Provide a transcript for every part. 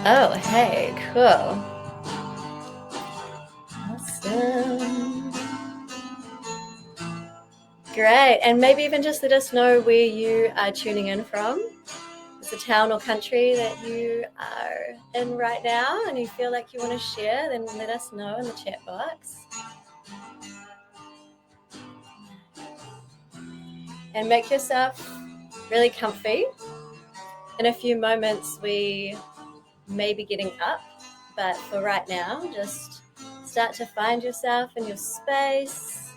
Oh, hey, cool. Awesome. Great. And maybe even just let us know where you are tuning in from. It's a town or country that you are in right now and you feel like you want to share, then let us know in the chat box. And make yourself really comfy. In a few moments, we may be getting up, but for right now, just start to find yourself in your space.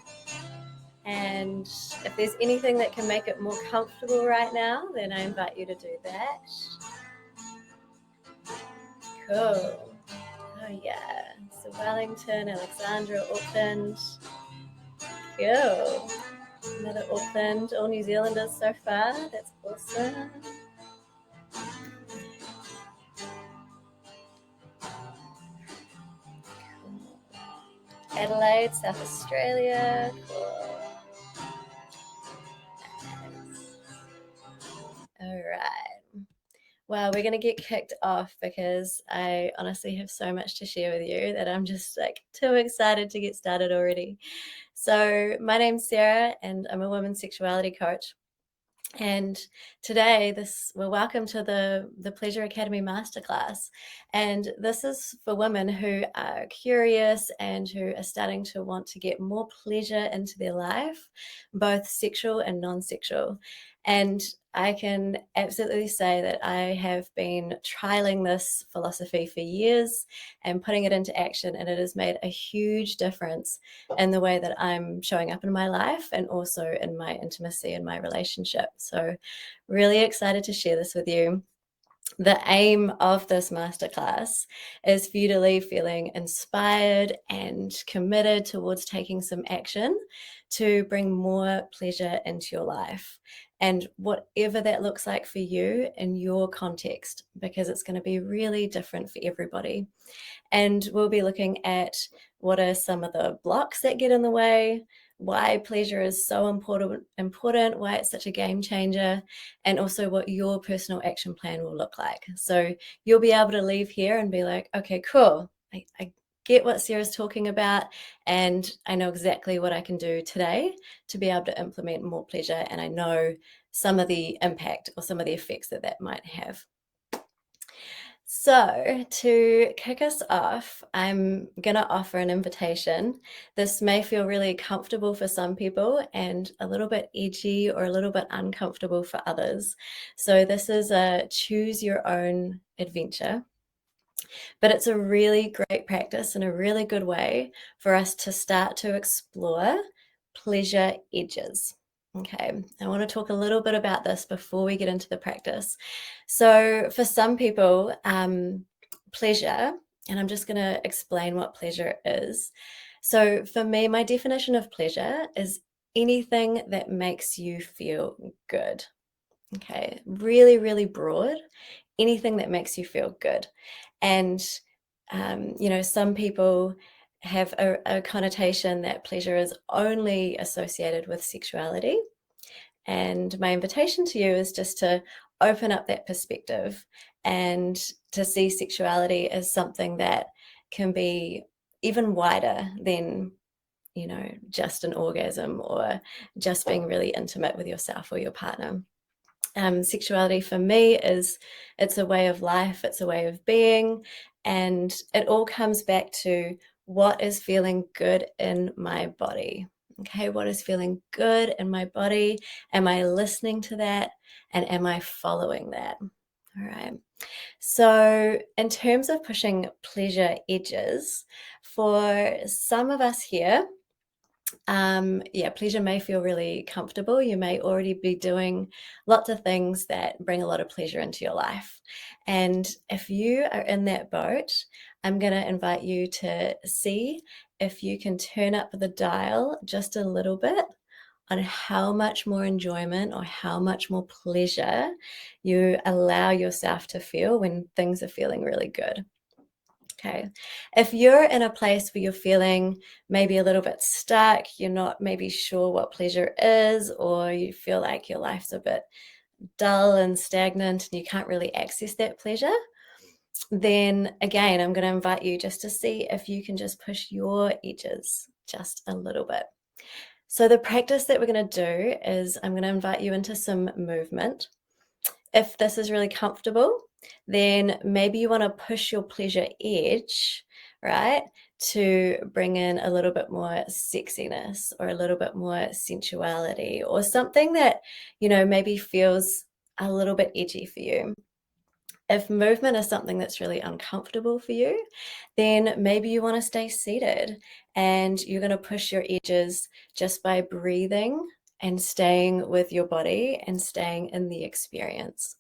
And if there's anything that can make it more comfortable right now, then I invite you to do that. Cool. Oh yeah. So Wellington, Alexandra, Auckland. Cool. Another Auckland. All New Zealanders so far. That's awesome. Cool. Adelaide, South Australia. Cool. All right. Well, we're going to get kicked off because I honestly have so much to share with you that I'm just like too excited to get started already. So, my name's Sarah and I'm a women's sexuality coach. And today, welcome to the Pleasure Academy Masterclass. And this is for women who are curious and who are starting to want to get more pleasure into their life, both sexual and non-sexual. And I can absolutely say that I have been trialing this philosophy for years and putting it into action, and it has made a huge difference in the way that I'm showing up in my life and also in my intimacy and my relationship. So, really excited to share this with you. The aim of this masterclass is for you to leave feeling inspired and committed towards taking some action to bring more pleasure into your life. And whatever that looks like for you in your context, because it's going to be really different for everybody. And we'll be looking at what are some of the blocks that get in the way, why pleasure is so important, why it's such a game changer, and also what your personal action plan will look like. So you'll be able to leave here and be like, okay, cool. I get what Sarah's talking about, and I know exactly what I can do today to be able to implement more pleasure. And I know some of the impact or some of the effects that that might have. So, to kick us off, I'm going to offer an invitation. This may feel really comfortable for some people and a little bit edgy or a little bit uncomfortable for others. So, this is a choose your own adventure, but it's a really great practice and a really good way for us to start to explore pleasure edges. Okay, I want to talk a little bit about this before we get into the practice. So, for some people, pleasure, and I'm just going to explain what pleasure is. So, for me, my definition of pleasure is anything that makes you feel good. Okay, really, really broad, anything that makes you feel good. And, some people have a connotation that pleasure is only associated with sexuality. And my invitation to you is just to open up that perspective and to see sexuality as something that can be even wider than, just an orgasm or just being really intimate with yourself or your partner. Sexuality for me it's a way of life, it's a way of being, and it all comes back to what is feeling good in my body. Okay, what is feeling good in my body? Am I listening to that? And am I following that? All right. So, in terms of pushing pleasure edges, for some of us here, pleasure may feel really comfortable. You may already be doing lots of things that bring a lot of pleasure into your life. And if you are in that boat, I'm going to invite you to see if you can turn up the dial just a little bit on how much more enjoyment or how much more pleasure you allow yourself to feel when things are feeling really good. Okay. If you're in a place where you're feeling maybe a little bit stuck, you're not maybe sure what pleasure is, or you feel like your life's a bit dull and stagnant and you can't really access that pleasure, then again, I'm going to invite you just to see if you can just push your edges just a little bit. So the practice that we're going to do is I'm going to invite you into some movement. If this is really comfortable, then maybe you want to push your pleasure edge, right, to bring in a little bit more sexiness or a little bit more sensuality or something that, you know, maybe feels a little bit edgy for you. If movement is something that's really uncomfortable for you, then maybe you want to stay seated and you're going to push your edges just by breathing and staying with your body and staying in the experience.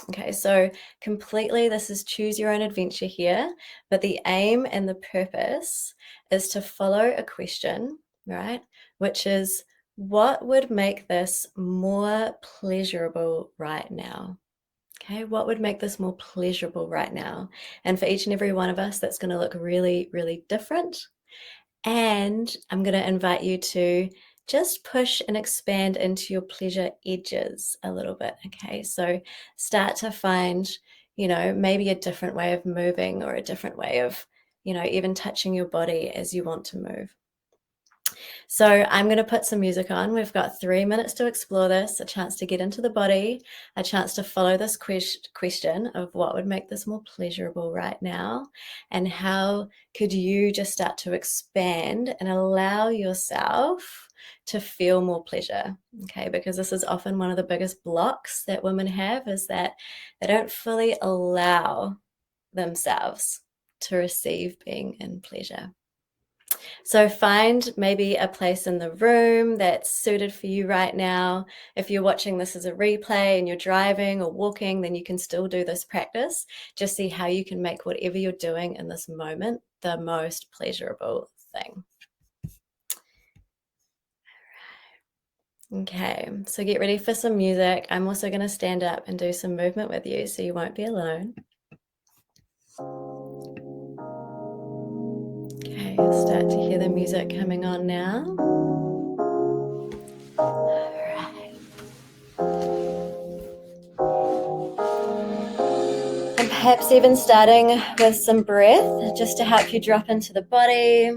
Okay, so completely this is choose your own adventure here, but the aim and the purpose is to follow a question, right? Which is, what would make this more pleasurable right now? Okay, what would make this more pleasurable right now? And for each and every one of us, that's going to look really, really different. And I'm going to invite you to just push and expand into your pleasure edges a little bit. Okay, so start to find, you know, maybe a different way of moving or a different way of, you know, even touching your body as you want to move. So I'm going to put some music on. We've got 3 minutes to explore this, a chance to get into the body, a chance to follow this question of what would make this more pleasurable right now, and how could you just start to expand and allow yourself to feel more pleasure, okay? Because this is often one of the biggest blocks that women have, is that they don't fully allow themselves to receive being in pleasure. So find maybe a place in the room that's suited for you right now. If you're watching this as a replay and you're driving or walking, then you can still do this practice. Just see how you can make whatever you're doing in this moment the most pleasurable thing. Okay, so get ready for some music. I'm also going to stand up and do some movement with you so you won't be alone. Okay, you'll start to hear the music coming on now. And perhaps even starting with some breath just to help you drop into the body.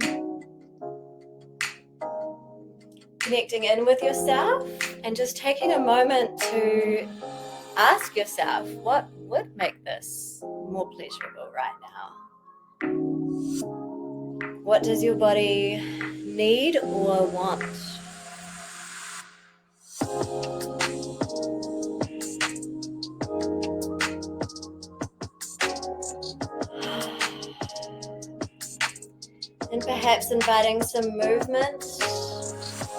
Connecting in with yourself and just taking a moment to ask yourself, what would make this more pleasurable right now? What does your body need or want? And perhaps inviting some movement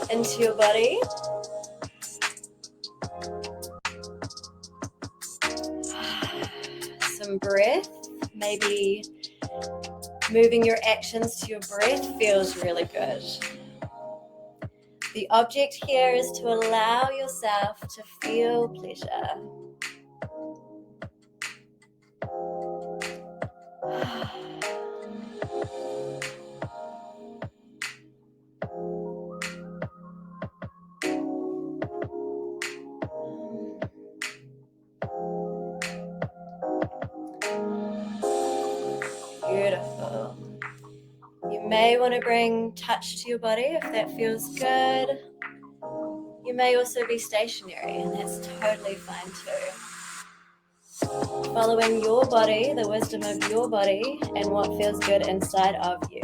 into your body. Some breath, maybe moving your actions to your breath feels really good. The object here is to allow yourself to feel pleasure. Beautiful. You may want to bring touch to your body if that feels good. You may also be stationary, and that's totally fine too. Following your body, the wisdom of your body, and what feels good inside of you.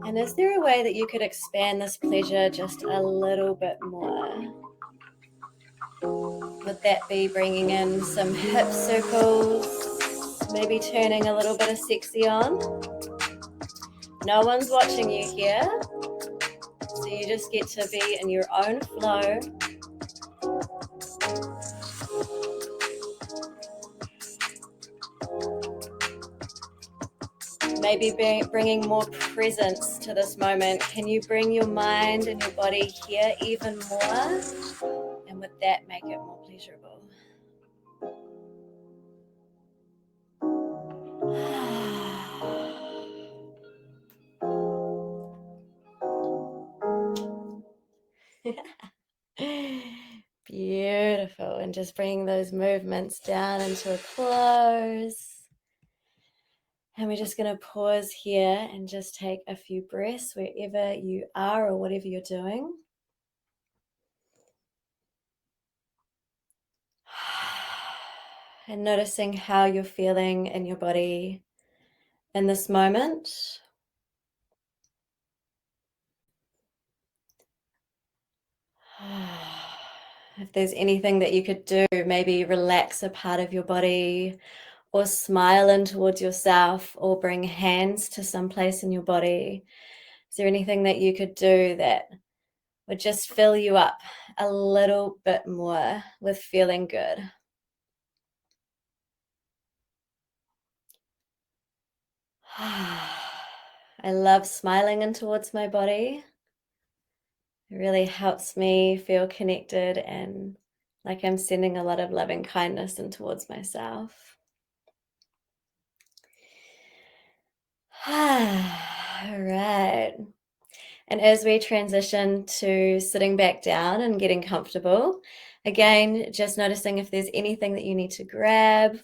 And is there a way that you could expand this pleasure just a little bit more? Would that be bringing in some hip circles, maybe turning a little bit of sexy on? No one's watching you here, so you just get to be in your own flow. Maybe bringing more presence to this moment, can you bring your mind and your body here even more? And with that, make it more pleasurable. Beautiful. And just bring those movements down into a close. And we're just going to pause here and just take a few breaths wherever you are or whatever you're doing. And noticing how you're feeling in your body in this moment. If there's anything that you could do, maybe relax a part of your body, or smile in towards yourself, or bring hands to some place in your body. Is there anything that you could do that would just fill you up a little bit more with feeling good? I love smiling in towards my body. It really helps me feel connected and like I'm sending a lot of loving kindness in towards myself. All right. And as we transition to sitting back down and getting comfortable, again, just noticing if there's anything that you need to grab,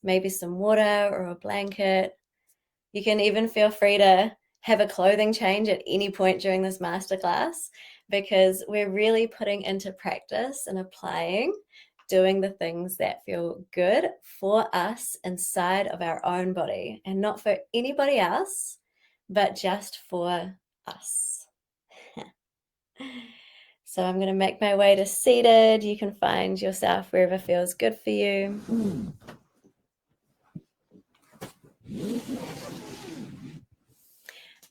maybe some water or a blanket. You can even feel free to have a clothing change at any point during this masterclass, because we're really putting into practice and applying doing the things that feel good for us inside of our own body, and not for anybody else, but just for us. So I'm going to make my way to seated. You can find yourself wherever feels good for you.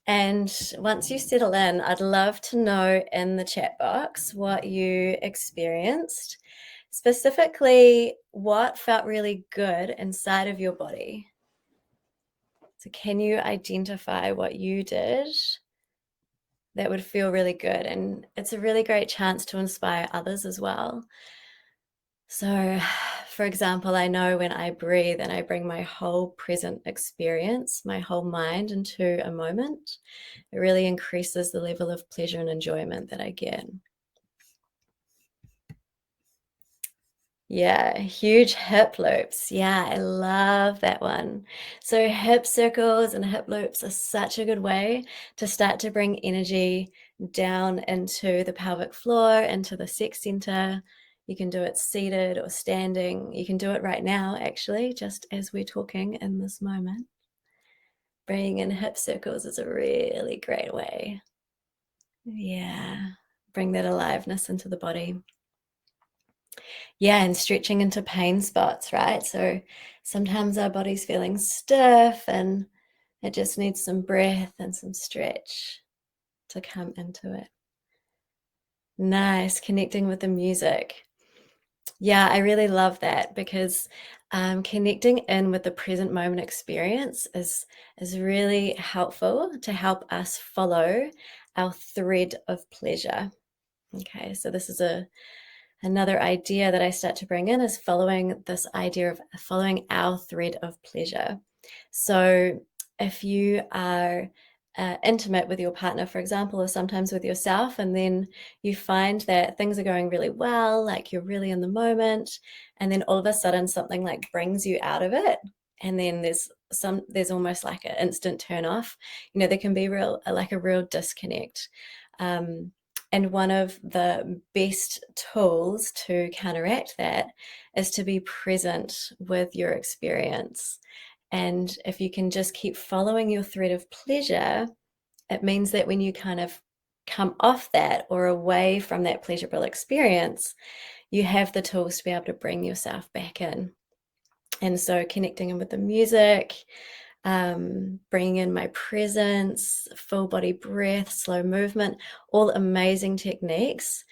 And once you settle in, I'd love to know in the chat box what you experienced, specifically what felt really good inside of your body. So can you identify what you did that would feel really good? And it's a really great chance to inspire others as well. So, for example, I know when I breathe and I bring my whole present experience, my whole mind into a moment, it really increases the level of pleasure and enjoyment that I get. Yeah, huge hip loops. Yeah, I love that one. So hip circles and hip loops are such a good way to start to bring energy down into the pelvic floor, into the sex center. You can do it seated or standing. You can do it right now, actually, just as we're talking in this moment. Bringing in hip circles is a really great way. Yeah, bring that aliveness into the body. Yeah, and stretching into pain spots, right? So sometimes our body's feeling stiff and it just needs some breath and some stretch to come into it. Nice, connecting with the music. Yeah, I really love that, because connecting in with the present moment experience is really helpful to help us follow our thread of pleasure. Okay, so this is another idea that I start to bring in, is following this idea of following our thread of pleasure. So if you are intimate with your partner, for example, or sometimes with yourself, and then you find that things are going really well, like you're really in the moment, and then all of a sudden something like brings you out of it, and then there's almost like an instant turn off. You know, there can be a real disconnect. And one of the best tools to counteract that is to be present with your experience. And if you can just keep following your thread of pleasure, it means that when you kind of come off that or away from that pleasurable experience, you have the tools to be able to bring yourself back in. And so connecting in with the music, bringing in my presence, full body breath, slow movement, all amazing techniques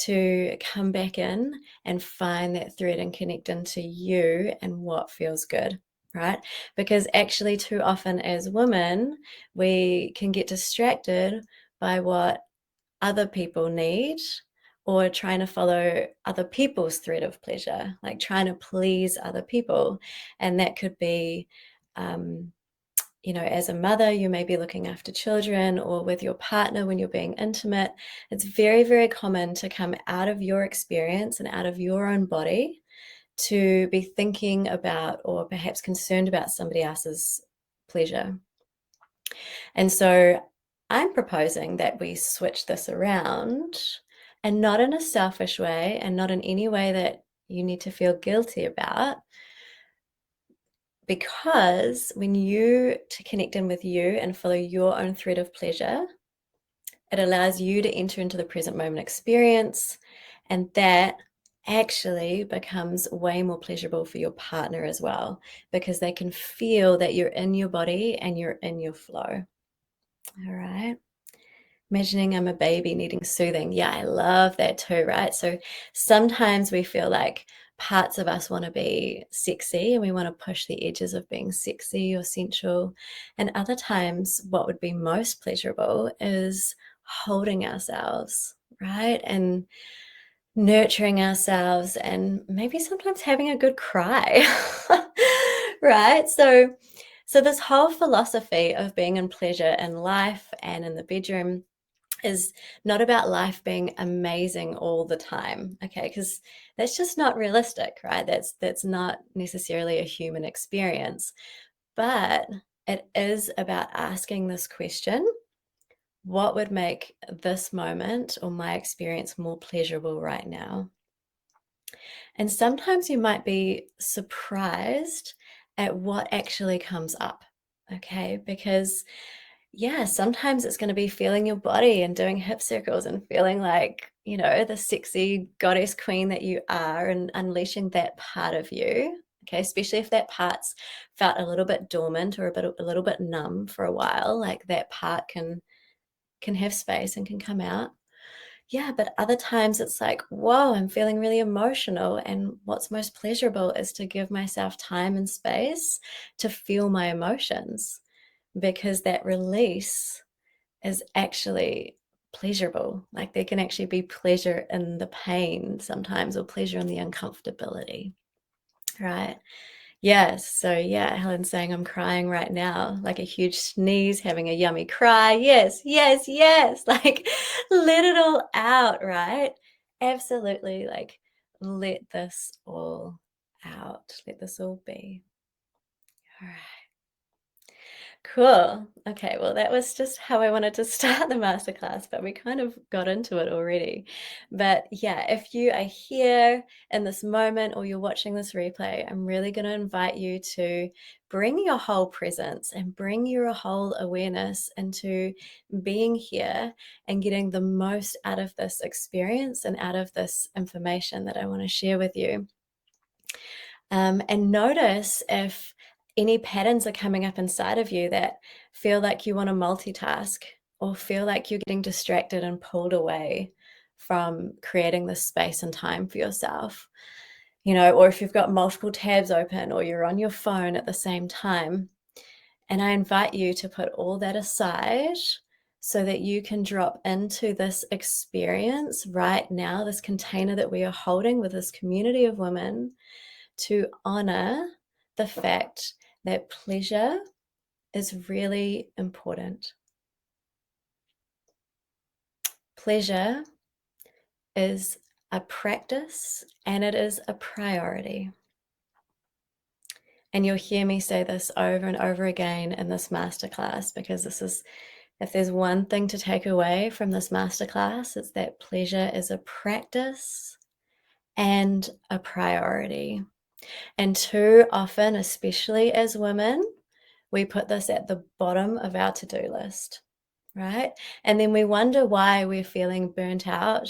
to come back in and find that thread and connect into you and what feels good. right? Because actually, too often as women, we can get distracted by what other people need, or trying to follow other people's thread of pleasure, like trying to please other people. And that could be, as a mother, you may be looking after children, or with your partner when you're being intimate. It's very, very common to come out of your experience and out of your own body to be thinking about, or perhaps concerned about, somebody else's pleasure. And so I'm proposing that we switch this around, and not in a selfish way, and not in any way that you need to feel guilty about, because when you to connect in with you and follow your own thread of pleasure, it allows you to enter into the present moment experience, and that actually becomes way more pleasurable for your partner as well, because they can feel that you're in your body and you're in your flow. All right. Imagining I'm a baby needing soothing. Yeah, I love that too, right? So sometimes we feel like parts of us want to be sexy and we want to push the edges of being sexy or sensual. And other times, what would be most pleasurable is holding ourselves, right? And nurturing ourselves, and maybe sometimes having a good cry, right? So this whole philosophy of being in pleasure in life and in the bedroom is not about life being amazing all the time, okay? Because that's just not realistic, right? That's not necessarily a human experience. But it is about asking this question: what would make this moment or my experience more pleasurable right now? And sometimes you might be surprised at what actually comes up, okay? Because yeah, sometimes it's going to be feeling your body and doing hip circles and feeling like, the sexy goddess queen that you are, and unleashing that part of you. Okay, especially if that part's felt a little bit dormant or a little bit numb for a while, like that part can have space and can come out. Yeah, but other times it's like, whoa, I'm feeling really emotional. And what's most pleasurable is to give myself time and space to feel my emotions, because that release is actually pleasurable. Like there can actually be pleasure in the pain sometimes, or pleasure in the uncomfortability, right? Yes. So yeah, Helen's saying I'm crying right now, like a huge sneeze, having a yummy cry. Yes, yes, yes. Like let it all out, right? Absolutely. Like let this all out. Let this all be. All right. Cool. Okay, well, that was just how I wanted to start the masterclass, but we kind of got into it already. But yeah, if you are here in this moment or you're watching this replay, I'm really going to invite you to bring your whole presence and bring your whole awareness into being here and getting the most out of this experience and out of this information that I want to share with you. And notice if any patterns are coming up inside of you that feel like you want to multitask, or feel like you're getting distracted and pulled away from creating this space and time for yourself. Or if you've got multiple tabs open, or you're on your phone at the same time. And I invite you to put all that aside so that you can drop into this experience right now, this container that we are holding with this community of women, to honor the fact that pleasure is really important. Pleasure is a practice and it is a priority. And you'll hear me say this over and over again in this masterclass, because if there's one thing to take away from this masterclass, it's that pleasure is a practice and a priority. And too often, especially as women, we put this at the bottom of our to-do list, right? And then we wonder why we're feeling burnt out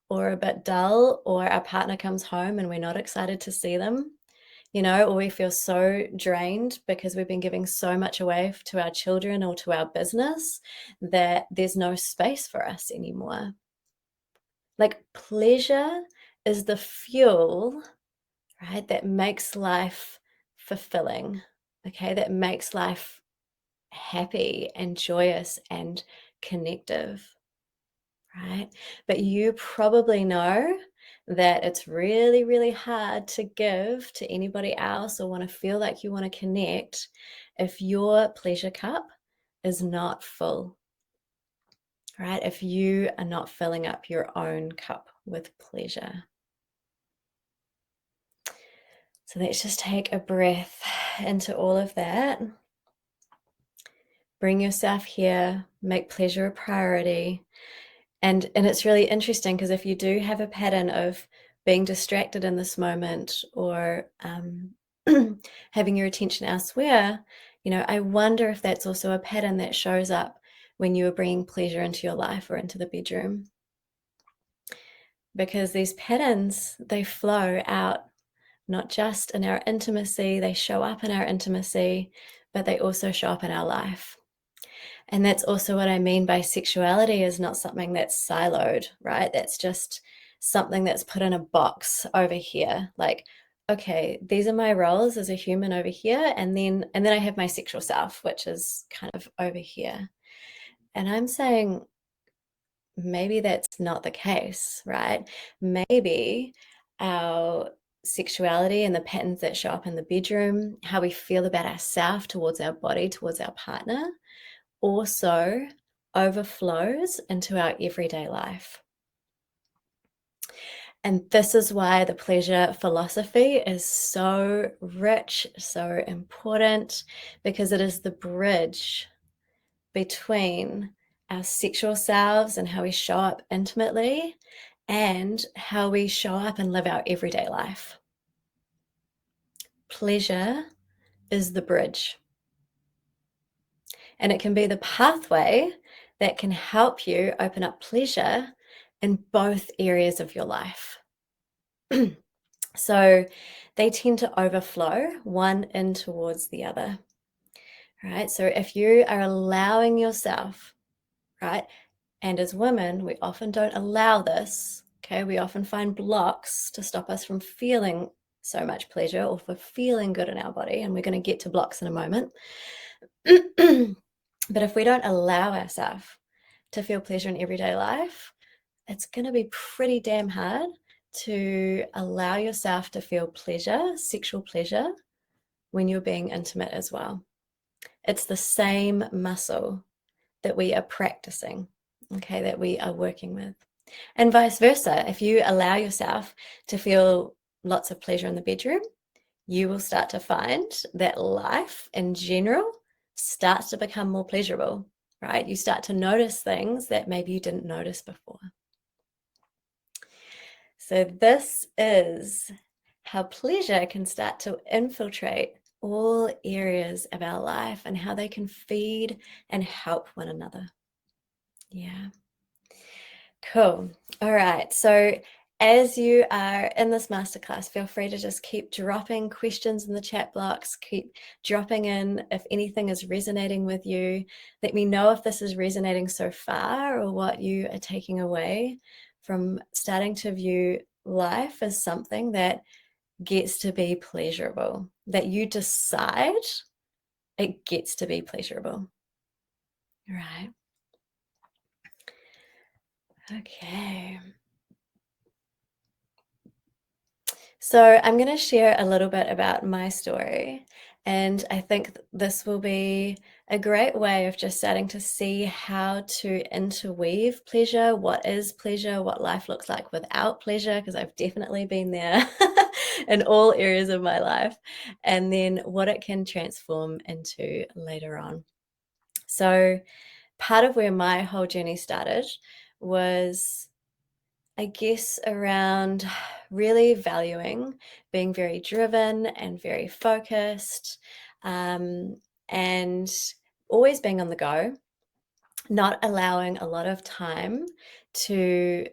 or a bit dull, or our partner comes home and we're not excited to see them, or we feel so drained because we've been giving so much away to our children or to our business that there's no space for us anymore. Like pleasure is the fuel, right, that makes life fulfilling. okay, that makes life happy and joyous and connective, right? But you probably know that it's really, really hard to give to anybody else or want to feel like you want to connect if your pleasure cup is not full, right? If you are not filling up your own cup with pleasure. So let's just take a breath into all of that. Bring yourself here, make pleasure a priority. And it's really interesting because if you do have a pattern of being distracted in this moment or having your attention elsewhere, I wonder if that's also a pattern that shows up when you are bringing pleasure into your life or into the bedroom. Because these patterns, they flow out not just in our intimacy, they show up in our intimacy, but they also show up in our life. And that's also what I mean by sexuality is not something that's siloed, right? That's just something that's put in a box over here. Like, okay, these are my roles as a human over here, and then I have my sexual self, which is kind of over here. And I'm saying maybe that's not the case, right? Maybe our sexuality and the patterns that show up in the bedroom, how we feel about ourselves towards our body, towards our partner, also overflows into our everyday life. And this is why the pleasure philosophy is so rich, so important, because it is the bridge between our sexual selves and how we show up intimately and how we show up and live our everyday life. Pleasure is the bridge. And it can be the pathway that can help you open up pleasure in both areas of your life. So they tend to overflow one in towards the other, right? So if you are allowing yourself, right? And as women, we often don't allow this, okay? We often find blocks to stop us from feeling so much pleasure or for feeling good in our body. And we're going to get to blocks in a moment. But if we don't allow ourselves to feel pleasure in everyday life, it's going to be pretty damn hard to allow yourself to feel pleasure, sexual pleasure, when you're being intimate as well. It's the same muscle that we are practicing, okay, that we are working with. And vice versa, if you allow yourself to feel lots of pleasure in the bedroom, you will start to find that life in general starts to become more pleasurable, right? You start to notice things that maybe you didn't notice before. So this is how pleasure can start to infiltrate all areas of our life and how they can feed and help one another. Yeah. Cool. All right. So as you are in this masterclass, feel free to just keep dropping questions in the chat box, keep dropping in if anything is resonating with you. Let me know if this is resonating so far or what you are taking away from starting to view life as something that gets to be pleasurable, that you decide it gets to be pleasurable. Right. Okay. So I'm going to share a little bit about my story, and I think this will be a great way of just starting to see how to interweave pleasure, what is pleasure, what life looks like without pleasure, because I've definitely been there in all areas of my life, and then what it can transform into later on. So part of where my whole journey started was, I guess, around really valuing being very driven and very focused, and always being on the go, not allowing a lot of time to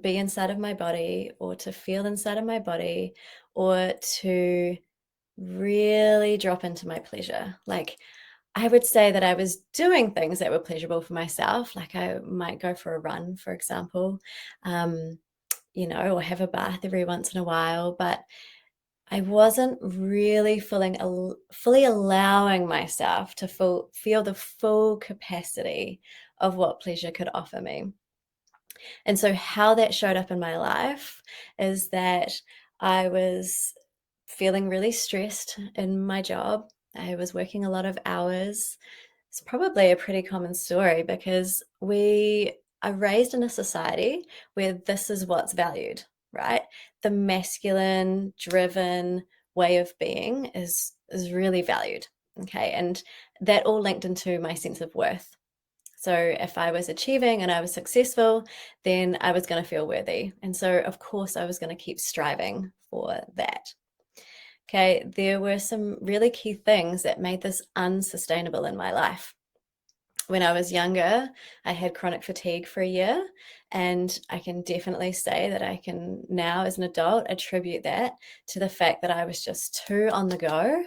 be inside of my body or to feel inside of my body or to really drop into my pleasure. Like, I would say that I was doing things that were pleasurable for myself. Like I might go for a run, for example, or have a bath every once in a while. But I wasn't really fully allowing myself to feel the full capacity of what pleasure could offer me. And so how that showed up in my life is that I was feeling really stressed in my job. I was working a lot of hours. It's probably a pretty common story because we are raised in a society where this is what's valued, right? The masculine driven way of being is really valued. Okay. And that all linked into my sense of worth. So if I was achieving and I was successful, then I was going to feel worthy. And so, of course, I was going to keep striving for that. Okay, there were some really key things that made this unsustainable in my life. When I was younger, I had chronic fatigue for a year, and I can definitely say that I can now, as an adult, attribute that to the fact that I was just too on the go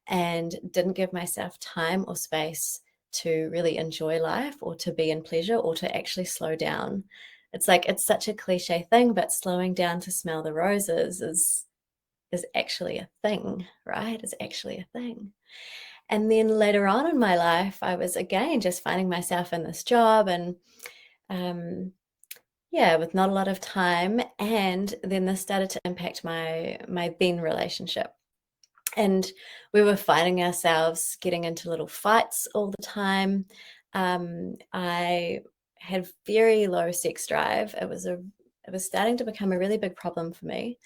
and didn't give myself time or space to really enjoy life or to be in pleasure or to actually slow down. It's like it's such a cliche thing, but slowing down to smell the roses is actually a thing, right? It's actually a thing. And then later on in my life, I was again just finding myself in this job and yeah, with not a lot of time. And then this started to impact my then relationship. And we were finding ourselves getting into little fights all the time. I had very low sex drive. It was starting to become a really big problem for me.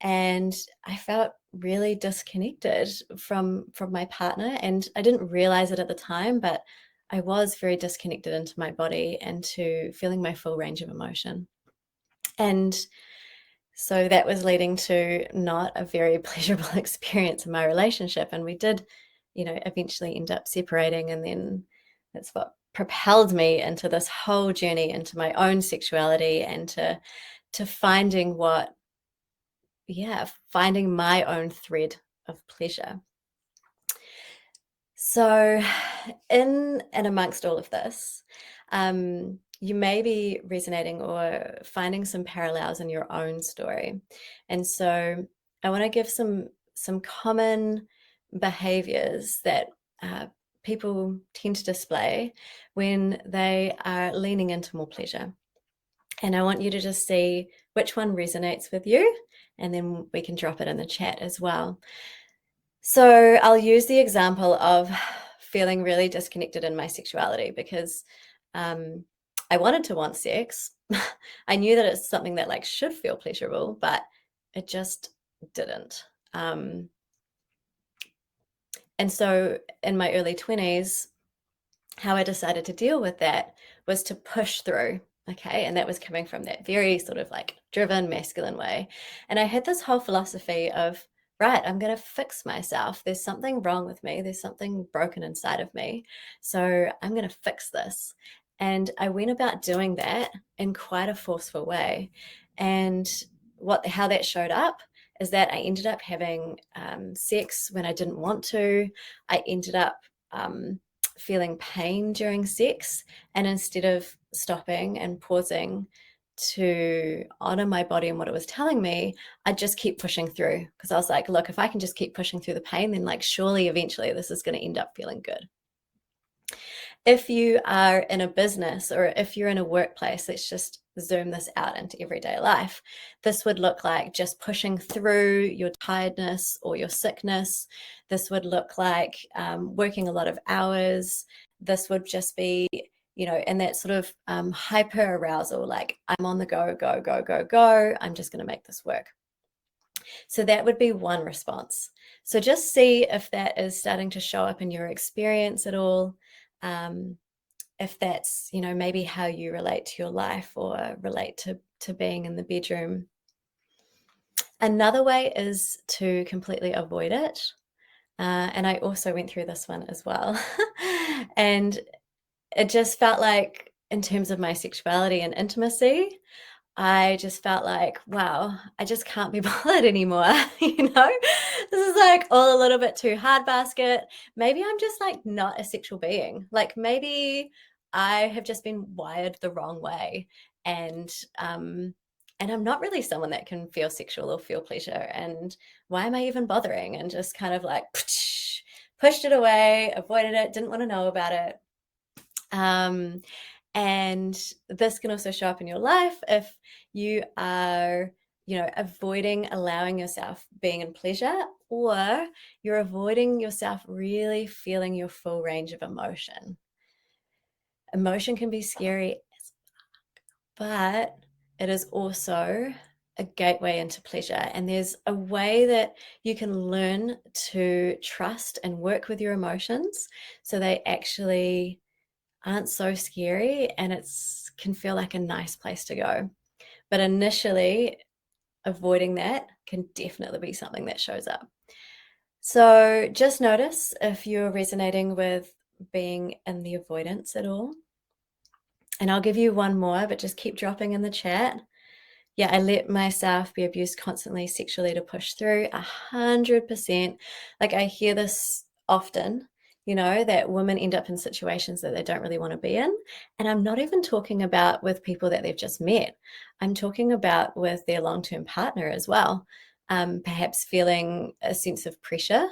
And I felt really disconnected from my partner, and I didn't realize it at the time, but I was very disconnected into my body and to feeling my full range of emotion. And so that was leading to not a very pleasurable experience in my relationship, and we did, eventually end up separating. And then that's what propelled me into this whole journey into my own sexuality and to finding my own thread of pleasure. So, in and amongst all of this, you may be resonating or finding some parallels in your own story. And so, I want to give some common behaviors that uh, people tend to display when they are leaning into more pleasure. And I want you to just see which one resonates with you, and then we can drop it in the chat as well. So I'll use the example of feeling really disconnected in my sexuality because I wanted to want sex. I knew that it's something that like should feel pleasurable, but it just didn't. And so in my early 20s, how I decided to deal with that was to push through. Okay. And that was coming from that very sort of like driven masculine way. And I had this whole philosophy of, right, I'm going to fix myself. There's something wrong with me. There's something broken inside of me. So I'm going to fix this. And I went about doing that in quite a forceful way. And how that showed up is that I ended up having sex when I didn't want to. I ended up feeling pain during sex, and instead of stopping and pausing to honor my body and what it was telling me, I just keep pushing through because I was like, look, if I can just keep pushing through the pain, then like surely eventually this is going to end up feeling good. If you are in a business or if you're in a workplace, let's just zoom this out into everyday life. This would look like just pushing through your tiredness or your sickness. This would look like working a lot of hours. This would just be, in that sort of hyper arousal, like I'm on the go, go, go, go, go. I'm just going to make this work. So that would be one response. So just see if that is starting to show up in your experience at all. If that's, maybe how you relate to your life or relate to being in the bedroom. Another way is to completely avoid it. And I also went through this one as well. And it just felt like, in terms of my sexuality and intimacy, I just felt like, wow, I just can't be bothered anymore. This is like all a little bit too hard basket. Maybe I'm just like not a sexual being. Like maybe I have just been wired the wrong way. And And I'm not really someone that can feel sexual or feel pleasure. And why am I even bothering? And just kind of like pushed it away, avoided it, didn't want to know about it. And this can also show up in your life if you are, avoiding allowing yourself being in pleasure, or you're avoiding yourself really feeling your full range of emotion. Emotion can be scary, but it is also a gateway into pleasure. And there's a way that you can learn to trust and work with your emotions so they actually aren't so scary, and it's can feel like a nice place to go. But initially, avoiding that can definitely be something that shows up. So just notice if you're resonating with being in the avoidance at all. And I'll give you one more, but just keep dropping in the chat. Yeah, I let myself be abused constantly sexually to push through 100%. Like I hear this often, that women end up in situations that they don't really want to be in. And I'm not even talking about with people that they've just met. I'm talking about with their long-term partner as well. Perhaps feeling a sense of pressure.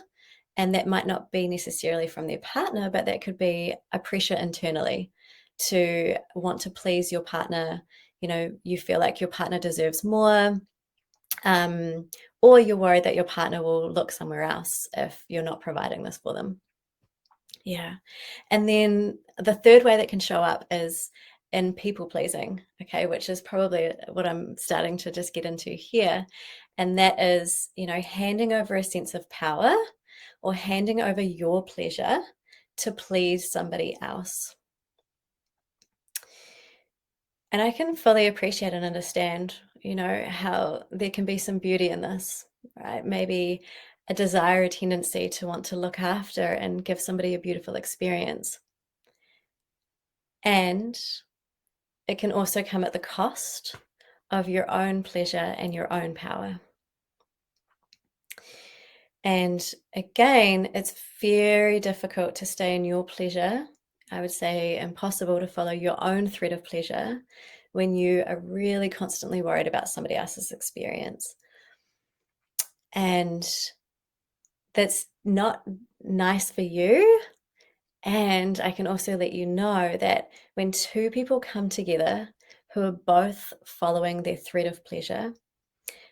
And that might not be necessarily from their partner, but that could be a pressure internally to want to please your partner. You feel like your partner deserves more, or you're worried that your partner will look somewhere else if you're not providing this for them. Yeah. And then the third way that can show up is in people pleasing, okay, which is probably what I'm starting to just get into here. And that is, handing over a sense of power or handing over your pleasure to please somebody else. And I can fully appreciate and understand, how there can be some beauty in this, right? Maybe a desire, a tendency to want to look after and give somebody a beautiful experience. And it can also come at the cost of your own pleasure and your own power. And again, it's very difficult to stay in your pleasure. I would say impossible to follow your own thread of pleasure when you are really constantly worried about somebody else's experience. And that's not nice for you. And I can also let you know that when two people come together who are both following their thread of pleasure,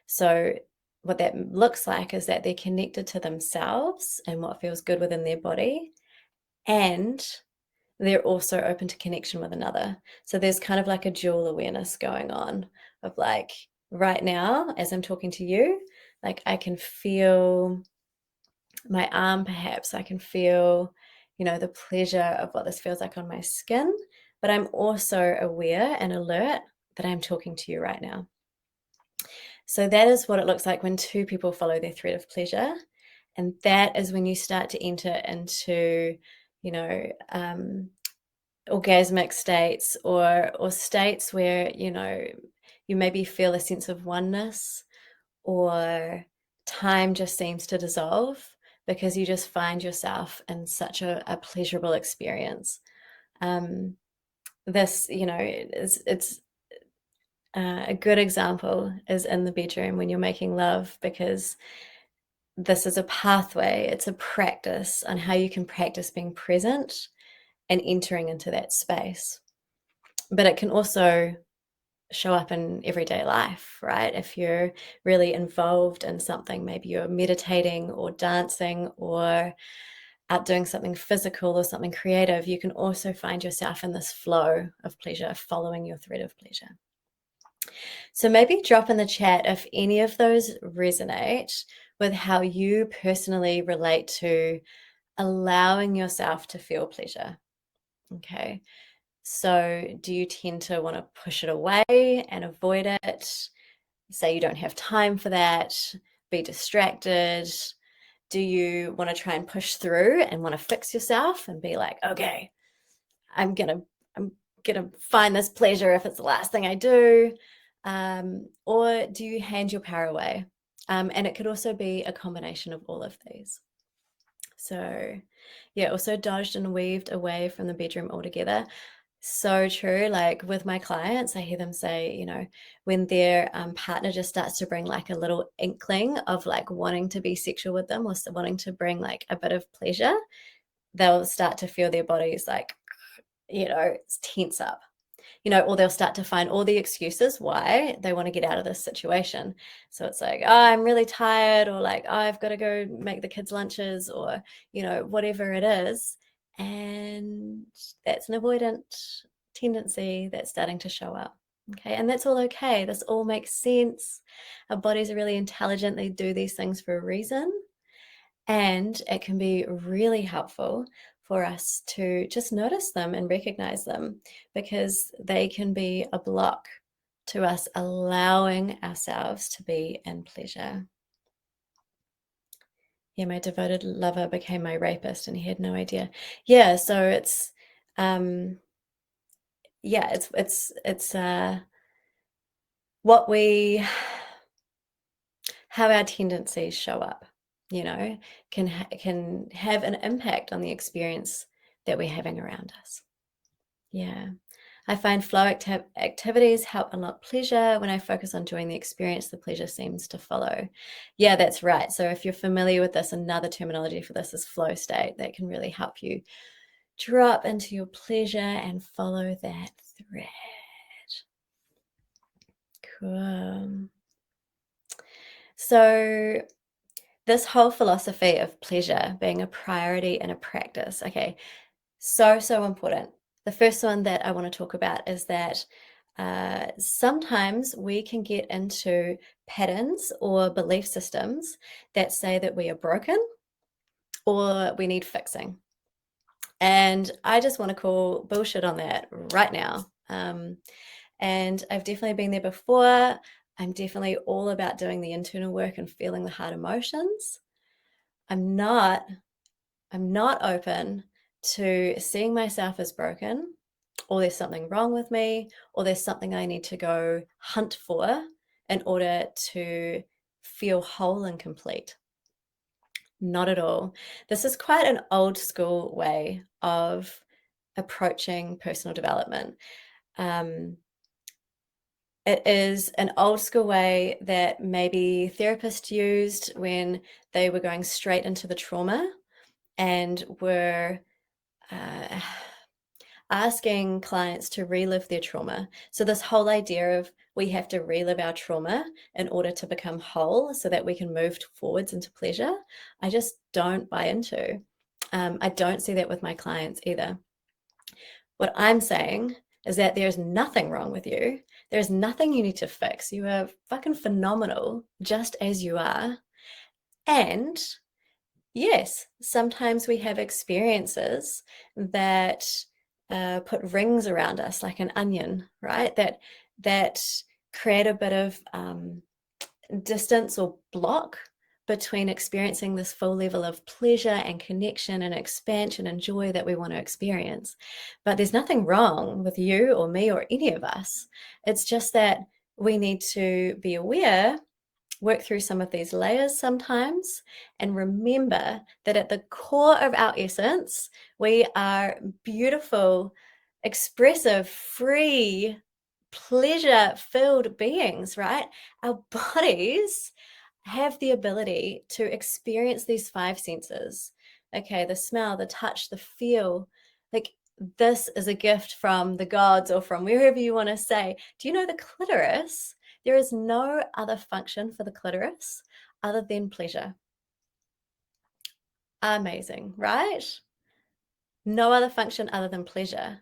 so what that looks like is that they're connected to themselves and what feels good within their body, and they're also open to connection with another. So there's kind of like a dual awareness going on of like right now, as I'm talking to you, like I can feel my arm, perhaps I can feel, the pleasure of what this feels like on my skin, but I'm also aware and alert that I'm talking to you right now. So that is what it looks like when two people follow their thread of pleasure. And that is when you start to enter into, orgasmic states or states where, you maybe feel a sense of oneness, or time just seems to dissolve because you just find yourself in such a pleasurable experience. This, it's a good example is in the bedroom when you're making love, because this is a pathway, it's a practice on how you can practice being present and entering into that space. But it can also show up in everyday life, right? If you're really involved in something, maybe you're meditating or dancing or out doing something physical or something creative, you can also find yourself in this flow of pleasure, following your thread of pleasure. So maybe drop in the chat if any of those resonate with how you personally relate to allowing yourself to feel pleasure. Okay. So do you tend to want to push it away and avoid it? Say you don't have time for that, be distracted? Do you want to try and push through and want to fix yourself and be like, okay, I'm gonna find this pleasure if it's the last thing I do? Or do you hand your power away? And it could also be a combination of all of these. So yeah, also dodged and weaved away from the bedroom altogether. So true. Like with my clients, I hear them say, when their partner just starts to bring like a little inkling of like wanting to be sexual with them or wanting to bring like a bit of pleasure, they'll start to feel their bodies like, tense up. Or they'll start to find all the excuses why they want to get out of this situation. So it's like, oh, I'm really tired, or like, oh, I've got to go make the kids' lunches, or, whatever it is. And that's an avoidant tendency that's starting to show up. Okay. And that's all okay. This all makes sense. Our bodies are really intelligent. They do these things for a reason. And it can be really helpful for us to just notice them and recognize them, because they can be a block to us allowing ourselves to be in pleasure. Yeah, my devoted lover became my rapist and he had no idea. Yeah, so um it's what we how our tendencies show up, you know, can have an impact on the experience that we're having around us. Yeah. I find flow activities help unlock pleasure. When I focus on enjoying the experience, the pleasure seems to follow. Yeah, that's right. So if you're familiar with this, another terminology for this is flow state. That can really help you drop into your pleasure and follow that thread. Cool. So this whole philosophy of pleasure being a priority in a practice, okay, so important. The first one that I want to talk about is that sometimes we can get into patterns or belief systems that say that we are broken or we need fixing. And I just want to call bullshit on that right now. And I've definitely been there before. I'm definitely all about doing the internal work and feeling the hard emotions. I'm not I'm not open to seeing myself as broken, or there's something wrong with me, or there's something I need to go hunt for in order to feel whole and complete. Not at all. This is quite an old school way of approaching personal development. Um, it is an old school way that maybe therapists used when they were going straight into the trauma and were uh, asking clients to relive their trauma. So this whole idea of we have to relive our trauma in order to become whole so that we can move forwards into pleasure, I just don't buy into. I don't see that with my clients either. What I'm saying is that there's nothing wrong with you. There's nothing you need to fix. You are fucking phenomenal just as you are. And yes, sometimes we have experiences that put rings around us like an onion, right? That create a bit of distance or block between experiencing this full level of pleasure and connection and expansion and joy that we want to experience. But there's nothing wrong with you or me or any of us. It's just that we need to be aware, work through some of these layers sometimes, and remember that at the core of our essence, we are beautiful, expressive, free, pleasure-filled beings, right? Our bodies have the ability to experience these five senses. Okay, the smell, the touch, the feel. Like, this is a gift from the gods or from wherever you want to say. Do you know the clitoris? There is no other function for the clitoris other than pleasure. Amazing, right? No other function other than pleasure,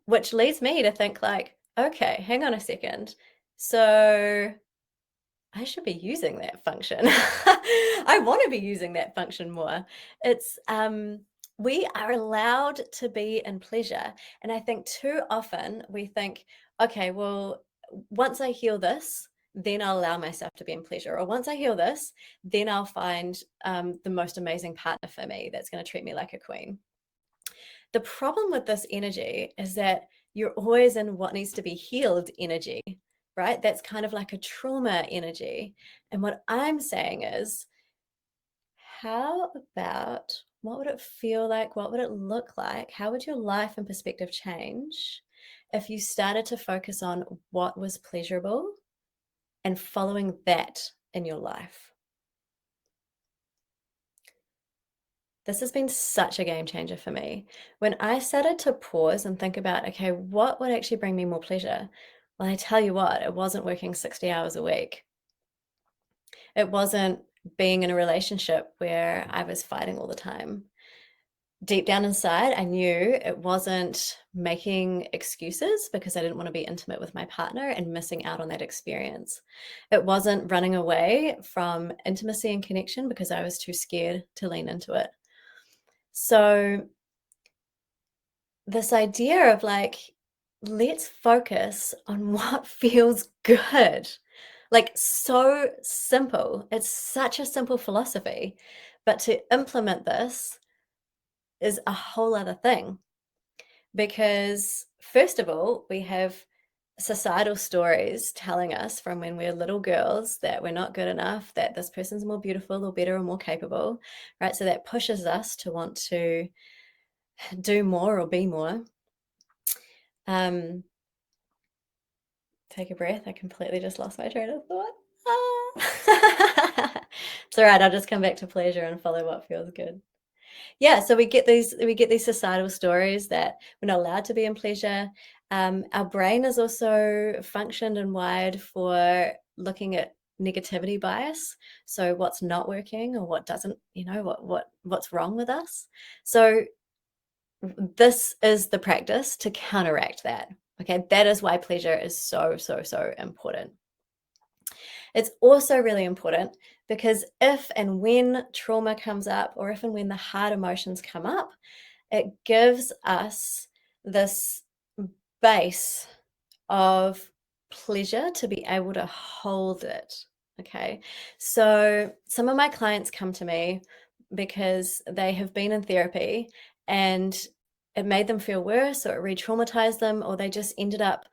which leads me to think like, okay, hang on a second. So I should be using that function. I want to be using that function more. It's we are allowed to be in pleasure. And I think too often we think, okay, well, once I heal this, then I'll allow myself to be in pleasure. Or once I heal this, then I'll find the most amazing partner for me that's going to treat me like a queen. The problem with this energy is that you're always in what needs to be healed energy, right? That's kind of like a trauma energy. And what I'm saying is, how about what would it feel like? What would it look like? How would your life and perspective change if you started to focus on what was pleasurable and following that in your life. This has been such a game changer for me. When I started to pause and think about, okay, what would actually bring me more pleasure? Well, I tell you what, it wasn't working 60 hours a week. It wasn't being in a relationship where I was fighting all the time. Deep down inside, I knew it wasn't making excuses because I didn't want to be intimate with my partner and missing out on that experience. It wasn't running away from intimacy and connection because I was too scared to lean into it. So this idea of like, let's focus on what feels good. Like, so simple. It's such a simple philosophy, but to implement this is a whole other thing. Because first of all, we have societal stories telling us from when we're little girls that we're not good enough, that this person's more beautiful or better or more capable, right? So that pushes us to want to do more or be more. Take a breath. I completely just lost my train of thought. It's all right. I'll just come back to pleasure and follow what feels good. Yeah, so we get these societal stories that we're not allowed to be in pleasure. Our brain is also functioned and wired for looking at negativity bias. So what's not working or what doesn't, what's wrong with us. So this is the practice to counteract that. Okay, that is why pleasure is so, so, so important. It's also really important because if and when trauma comes up, or if and when the hard emotions come up, it gives us this base of pleasure to be able to hold it. Okay, so some of my clients come to me because they have been in therapy and it made them feel worse, or it re-traumatized them, or they just ended up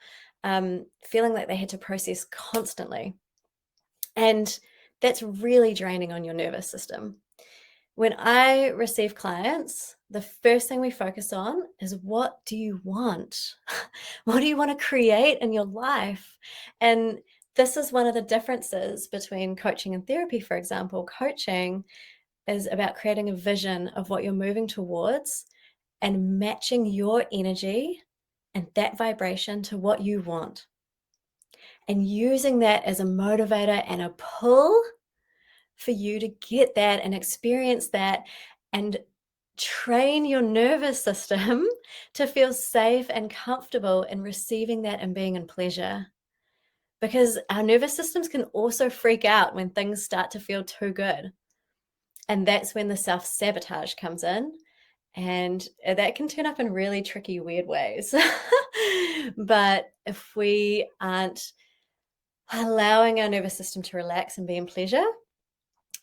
feeling like they had to process constantly. And that's really draining on your nervous system. When I receive clients, the first thing we focus on is, what do you want? What do you want to create in your life? And this is one of the differences between coaching and therapy, for example. Coaching is about creating a vision of what you're moving towards and matching your energy and that vibration to what you want, and using that as a motivator and a pull for you to get that and experience that and train your nervous system to feel safe and comfortable in receiving that and being in pleasure. Because our nervous systems can also freak out when things start to feel too good. And that's when the self-sabotage comes in. And that can turn up in really tricky, weird ways. But if we aren't allowing our nervous system to relax and be in pleasure,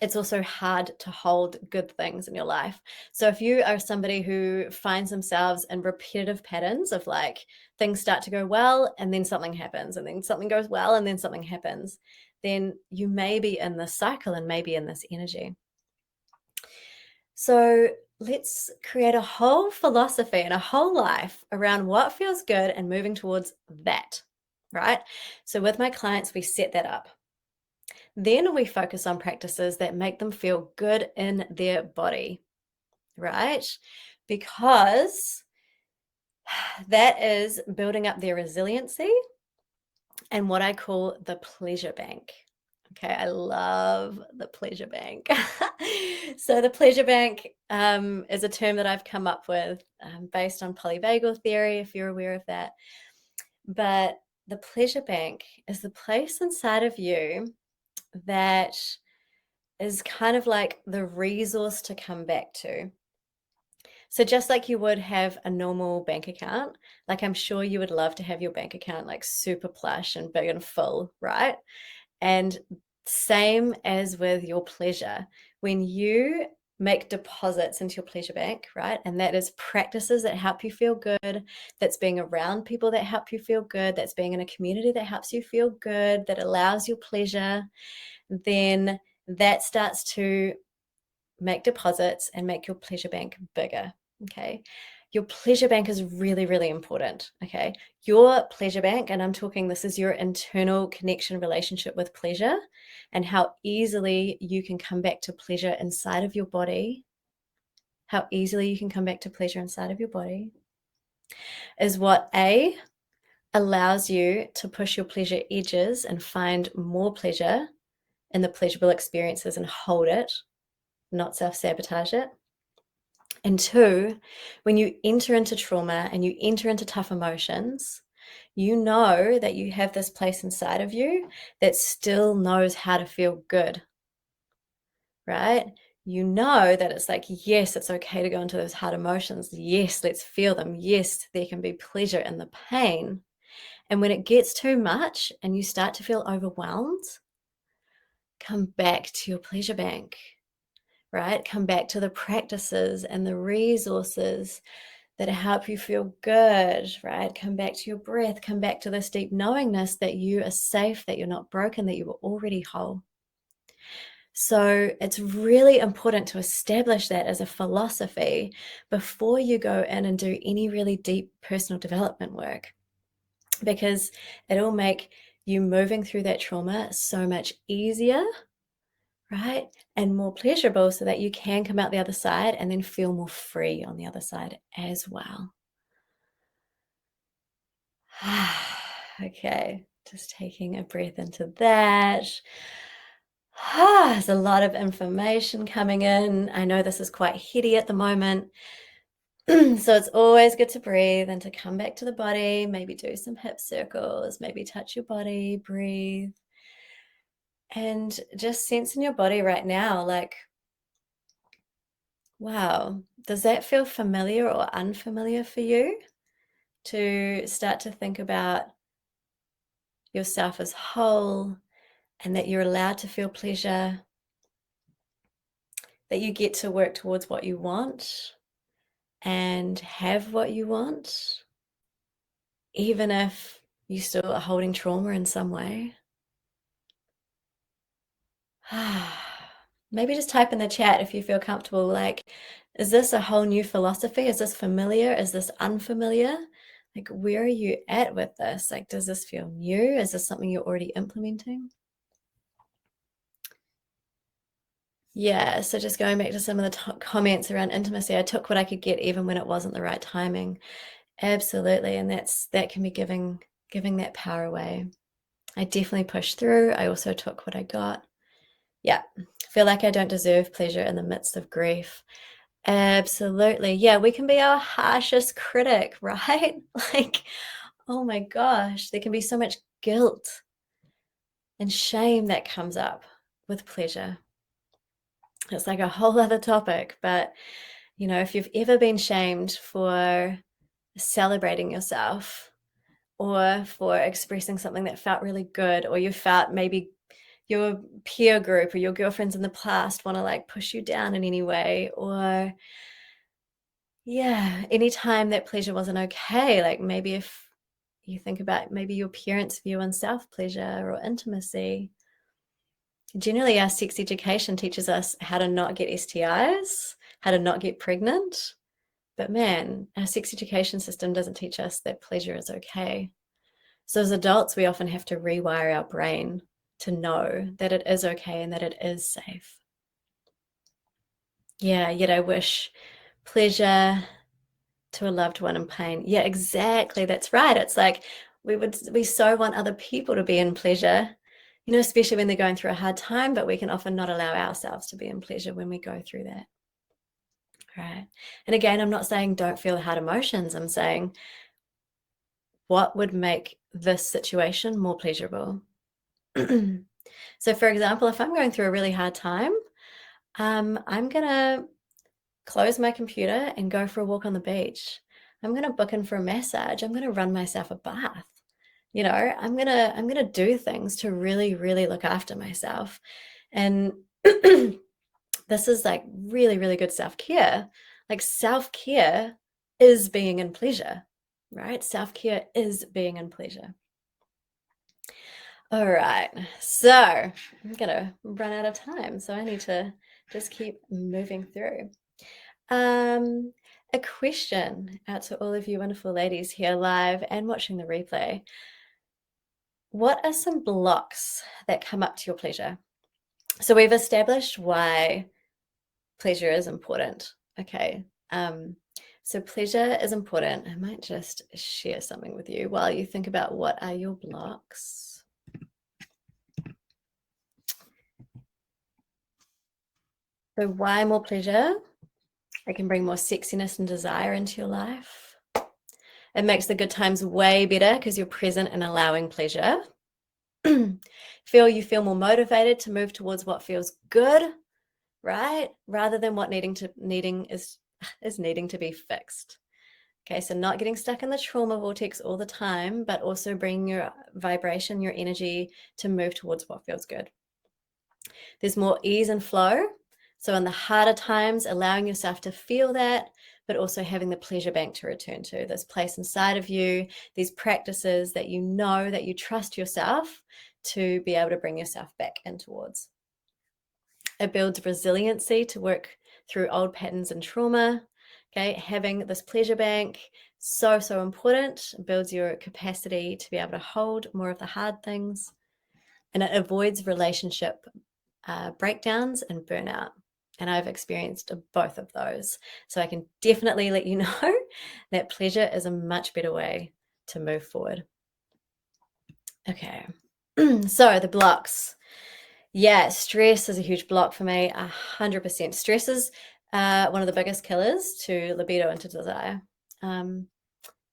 it's also hard to hold good things in your life. So if you are somebody who finds themselves in repetitive patterns of like, things start to go well and then something happens, and then something goes well and then something happens, then you may be in this cycle and maybe in this energy. So let's create a whole philosophy and a whole life around what feels good and moving towards that, right? So with my clients, we set that up. Then we focus on practices that make them feel good in their body, right? Because that is building up their resiliency and what I call the pleasure bank. Okay, I love the pleasure bank. So the pleasure bank is a term that I've come up with based on polyvagal theory, if you're aware of that. But the pleasure bank is the place inside of you that is kind of like the resource to come back to. So just like you would have a normal bank account, like I'm sure you would love to have your bank account like super plush and big and full, right? And same as with your pleasure. When you make deposits into your pleasure bank, right? And that is practices that help you feel good, that's being around people that help you feel good, that's being in a community that helps you feel good, that allows your pleasure, then that starts to make deposits and make your pleasure bank bigger. Okay. Your pleasure bank is really, really important, okay? Your pleasure bank, and I'm talking this is your internal connection relationship with pleasure and how easily you can come back to pleasure inside of your body, how easily you can come back to pleasure inside of your body, is what allows you to push your pleasure edges and find more pleasure in the pleasurable experiences and hold it, not self-sabotage it. And two, when you enter into trauma and you enter into tough emotions, you know that you have this place inside of you that still knows how to feel good, right? You know that it's like, yes, it's okay to go into those hard emotions. Yes, let's feel them. Yes, there can be pleasure in the pain. And when it gets too much and you start to feel overwhelmed, come back to your pleasure bank, right? Come back to the practices and the resources that help you feel good, right? Come back to your breath, come back to this deep knowingness that you are safe, that you're not broken, that you are already whole. So it's really important to establish that as a philosophy before you go in and do any really deep personal development work, because it'll make you moving through that trauma so much easier, right? And more pleasurable, so that you can come out the other side and then feel more free on the other side as well. Okay, just taking a breath into that. There's a lot of information coming in. I know this is quite heady at the moment. So it's always good to breathe and to come back to the body, maybe do some hip circles, maybe touch your body, breathe. And just sense in your body right now, like, wow, does that feel familiar or unfamiliar for you? To start to think about yourself as whole, and that you're allowed to feel pleasure, that you get to work towards what you want and have what you want, even if you still are holding trauma in some way. Maybe just type in the chat if you feel comfortable, like, is this a whole new philosophy? Is this familiar? Is this unfamiliar? Like, where are you at with this? Like, does this feel new? Is this something you're already implementing? Yeah, so just going back to some of the comments around intimacy, I took what I could get even when it wasn't the right timing. Absolutely, and that can be giving that power away. I definitely pushed through. I also took what I got. Yeah, feel like I don't deserve pleasure in the midst of grief. Absolutely. Yeah, we can be our harshest critic, right? Like, oh my gosh, there can be so much guilt and shame that comes up with pleasure. It's like a whole other topic, but you know, if you've ever been shamed for celebrating yourself or for expressing something that felt really good, or you felt maybe your peer group or your girlfriends in the past want to like push you down in any way, or yeah, anytime that pleasure wasn't okay, like maybe if you think about maybe your parents' view on self-pleasure or intimacy. Generally, our sex education teaches us how to not get STIs, how to not get pregnant. But man, our sex education system doesn't teach us that pleasure is okay. So as adults, we often have to rewire our brain to know that it is okay and that it is safe. Yeah, yet I wish pleasure to a loved one in pain. Yeah, exactly. That's right. It's like we so want other people to be in pleasure, you know, especially when they're going through a hard time, but we can often not allow ourselves to be in pleasure when we go through that. Right. And again, I'm not saying don't feel hard emotions. I'm saying, what would make this situation more pleasurable? So for example, if I'm going through a really hard time, I'm gonna close my computer and go for a walk on the beach. I'm gonna book in for a massage. I'm gonna run myself a bath. You know, I'm gonna do things to really, really look after myself. And this is like really, really good self-care. Like self-care is being in pleasure, right? Self-care is being in pleasure. All right, so I'm gonna run out of time, so I need to just keep moving through. Um, a question out to all of you wonderful ladies here live and watching the replay. What are some blocks that come up to your pleasure? So we've established why pleasure is important. Okay. So pleasure is important. I might just share something with you while you think about what are your blocks. So why more pleasure? It can bring more sexiness and desire into your life. It makes the good times way better because you're present and allowing pleasure. You feel more motivated to move towards what feels good, right? Rather than what needing to be fixed. Okay, so not getting stuck in the trauma vortex all the time, but also bringing your vibration, your energy to move towards what feels good. There's more ease and flow. So in the harder times, allowing yourself to feel that, but also having the pleasure bank to return to, this place inside of you, these practices that you know, that you trust yourself to be able to bring yourself back in towards. It builds resiliency to work through old patterns and trauma. Okay, having this pleasure bank, so important. It builds your capacity to be able to hold more of the hard things. And it avoids relationship breakdowns and burnout. And I've experienced both of those. So I can definitely let you know that pleasure is a much better way to move forward. Okay, so the blocks. Yeah, stress is a huge block for me, 100%. Stress is one of the biggest killers to libido and to desire.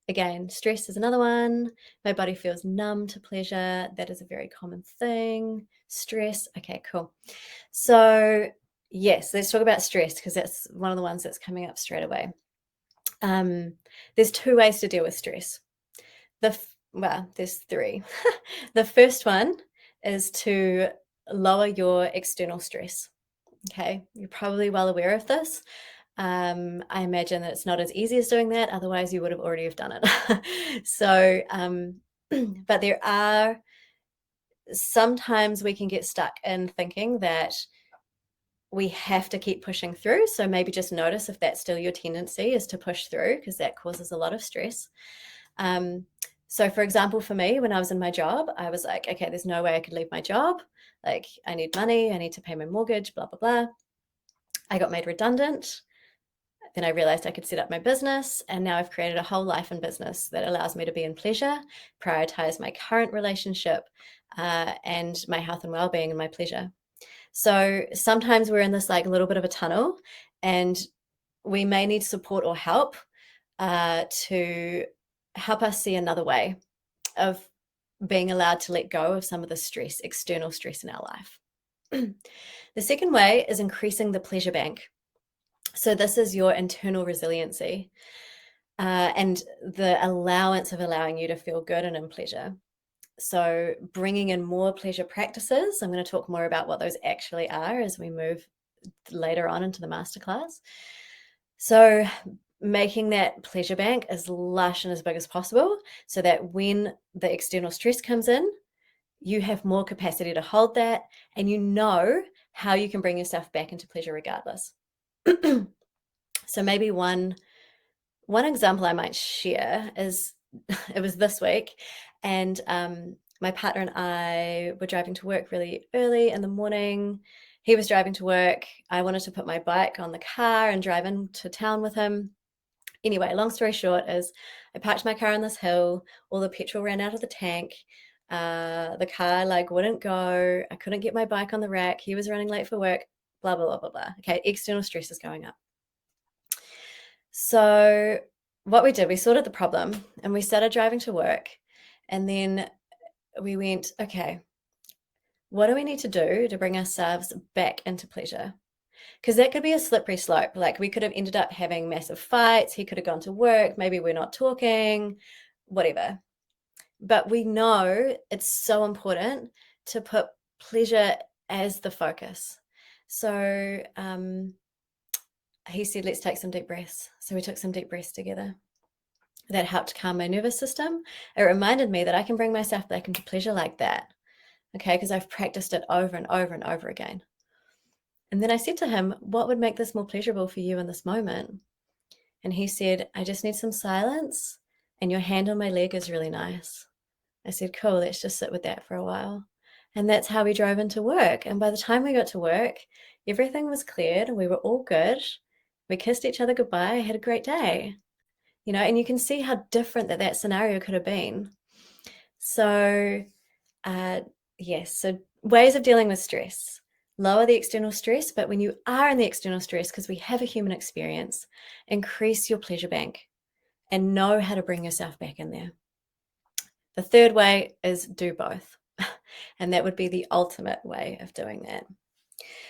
Again, stress is another one. My body feels numb to pleasure. That is a very common thing. Stress. Okay, cool. So yes, let's talk about stress because that's one of the ones that's coming up straight away. There's two ways to deal with stress. Well, there's three. The first one is to lower your external stress. Okay, you're probably well aware of this. I imagine that it's not as easy as doing that, otherwise you would have already have done it. So, but there are sometimes we can get stuck in thinking that we have to keep pushing through. So maybe just notice if that's still your tendency is to push through, because that causes a lot of stress. So for example, for me, when I was in my job, I was like, okay, there's no way I could leave my job. Like, I need money, I need to pay my mortgage, blah, blah, blah. I got made redundant. Then I realized I could set up my business, and now I've created a whole life and business that allows me to be in pleasure, prioritize my current relationship, and my health and well-being and my pleasure. So sometimes we're in this like little bit of a tunnel, and we may need support or help to help us see another way of being allowed to let go of some of the stress, external stress in our life. The second way is increasing the pleasure bank. So this is your internal resiliency and the allowance of allowing you to feel good and in pleasure. So bringing in more pleasure practices. I'm going to talk more about what those actually are as we move later on into the masterclass. So making that pleasure bank as lush and as big as possible so that when the external stress comes in, you have more capacity to hold that, and you know how you can bring yourself back into pleasure regardless. So maybe one example I might share is it was this week, and my partner and I were driving to work really early in the morning. He was driving to work. I wanted to put my bike on the car and drive into town with him. Anyway, long story short is I parked my car on this hill. All the petrol ran out of the tank. The car like wouldn't go. I couldn't get my bike on the rack. He was running late for work. Blah, blah, blah, blah, blah. Okay, external stress is going up. So what we did, we sorted the problem and we started driving to work. And then we went, okay, what do we need to do to bring ourselves back into pleasure? Because that could be a slippery slope. Like, we could have ended up having massive fights. He could have gone to work. Maybe we're not talking, whatever. But we know it's so important to put pleasure as the focus. So he said, let's take some deep breaths. So we took some deep breaths together. That helped calm my nervous system. It reminded me that I can bring myself back into pleasure like that. Okay, because I've practiced it over and over and over again. And then I said to him, what would make this more pleasurable for you in this moment? And he said, I just need some silence, and your hand on my leg is really nice. I said, cool, let's just sit with that for a while. And that's how we drove into work. And by the time we got to work, everything was cleared. We were all good. We kissed each other goodbye. I had a great day, and you can see how different that scenario could have been. So, yes, so ways of dealing with stress. Lower the external stress, but when you are in the external stress, because we have a human experience, increase your pleasure bank and know how to bring yourself back in there. The third way is do both. And that would be the ultimate way of doing that.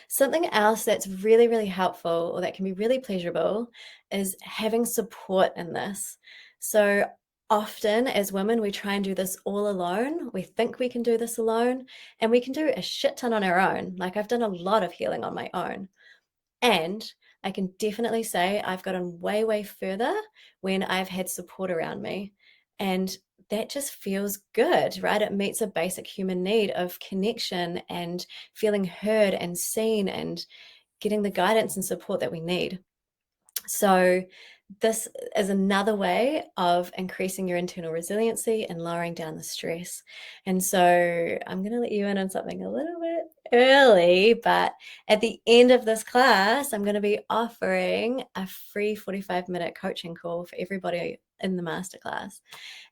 Something else that's really, really helpful, or that can be really pleasurable, is having support in this. So often as women, we try and do this all alone. We think we can do this alone, and we can do a shit ton on our own. Like, I've done a lot of healing on my own. And I can definitely say I've gotten way, way further when I've had support around me. And that just feels good, right? It meets a basic human need of connection and feeling heard and seen and getting the guidance and support that we need. So this is another way of increasing your internal resiliency and lowering down the stress. And so I'm going to let you in on something a little bit early, but at the end of this class, I'm going to be offering a free 45-minute coaching call for everybody in the masterclass.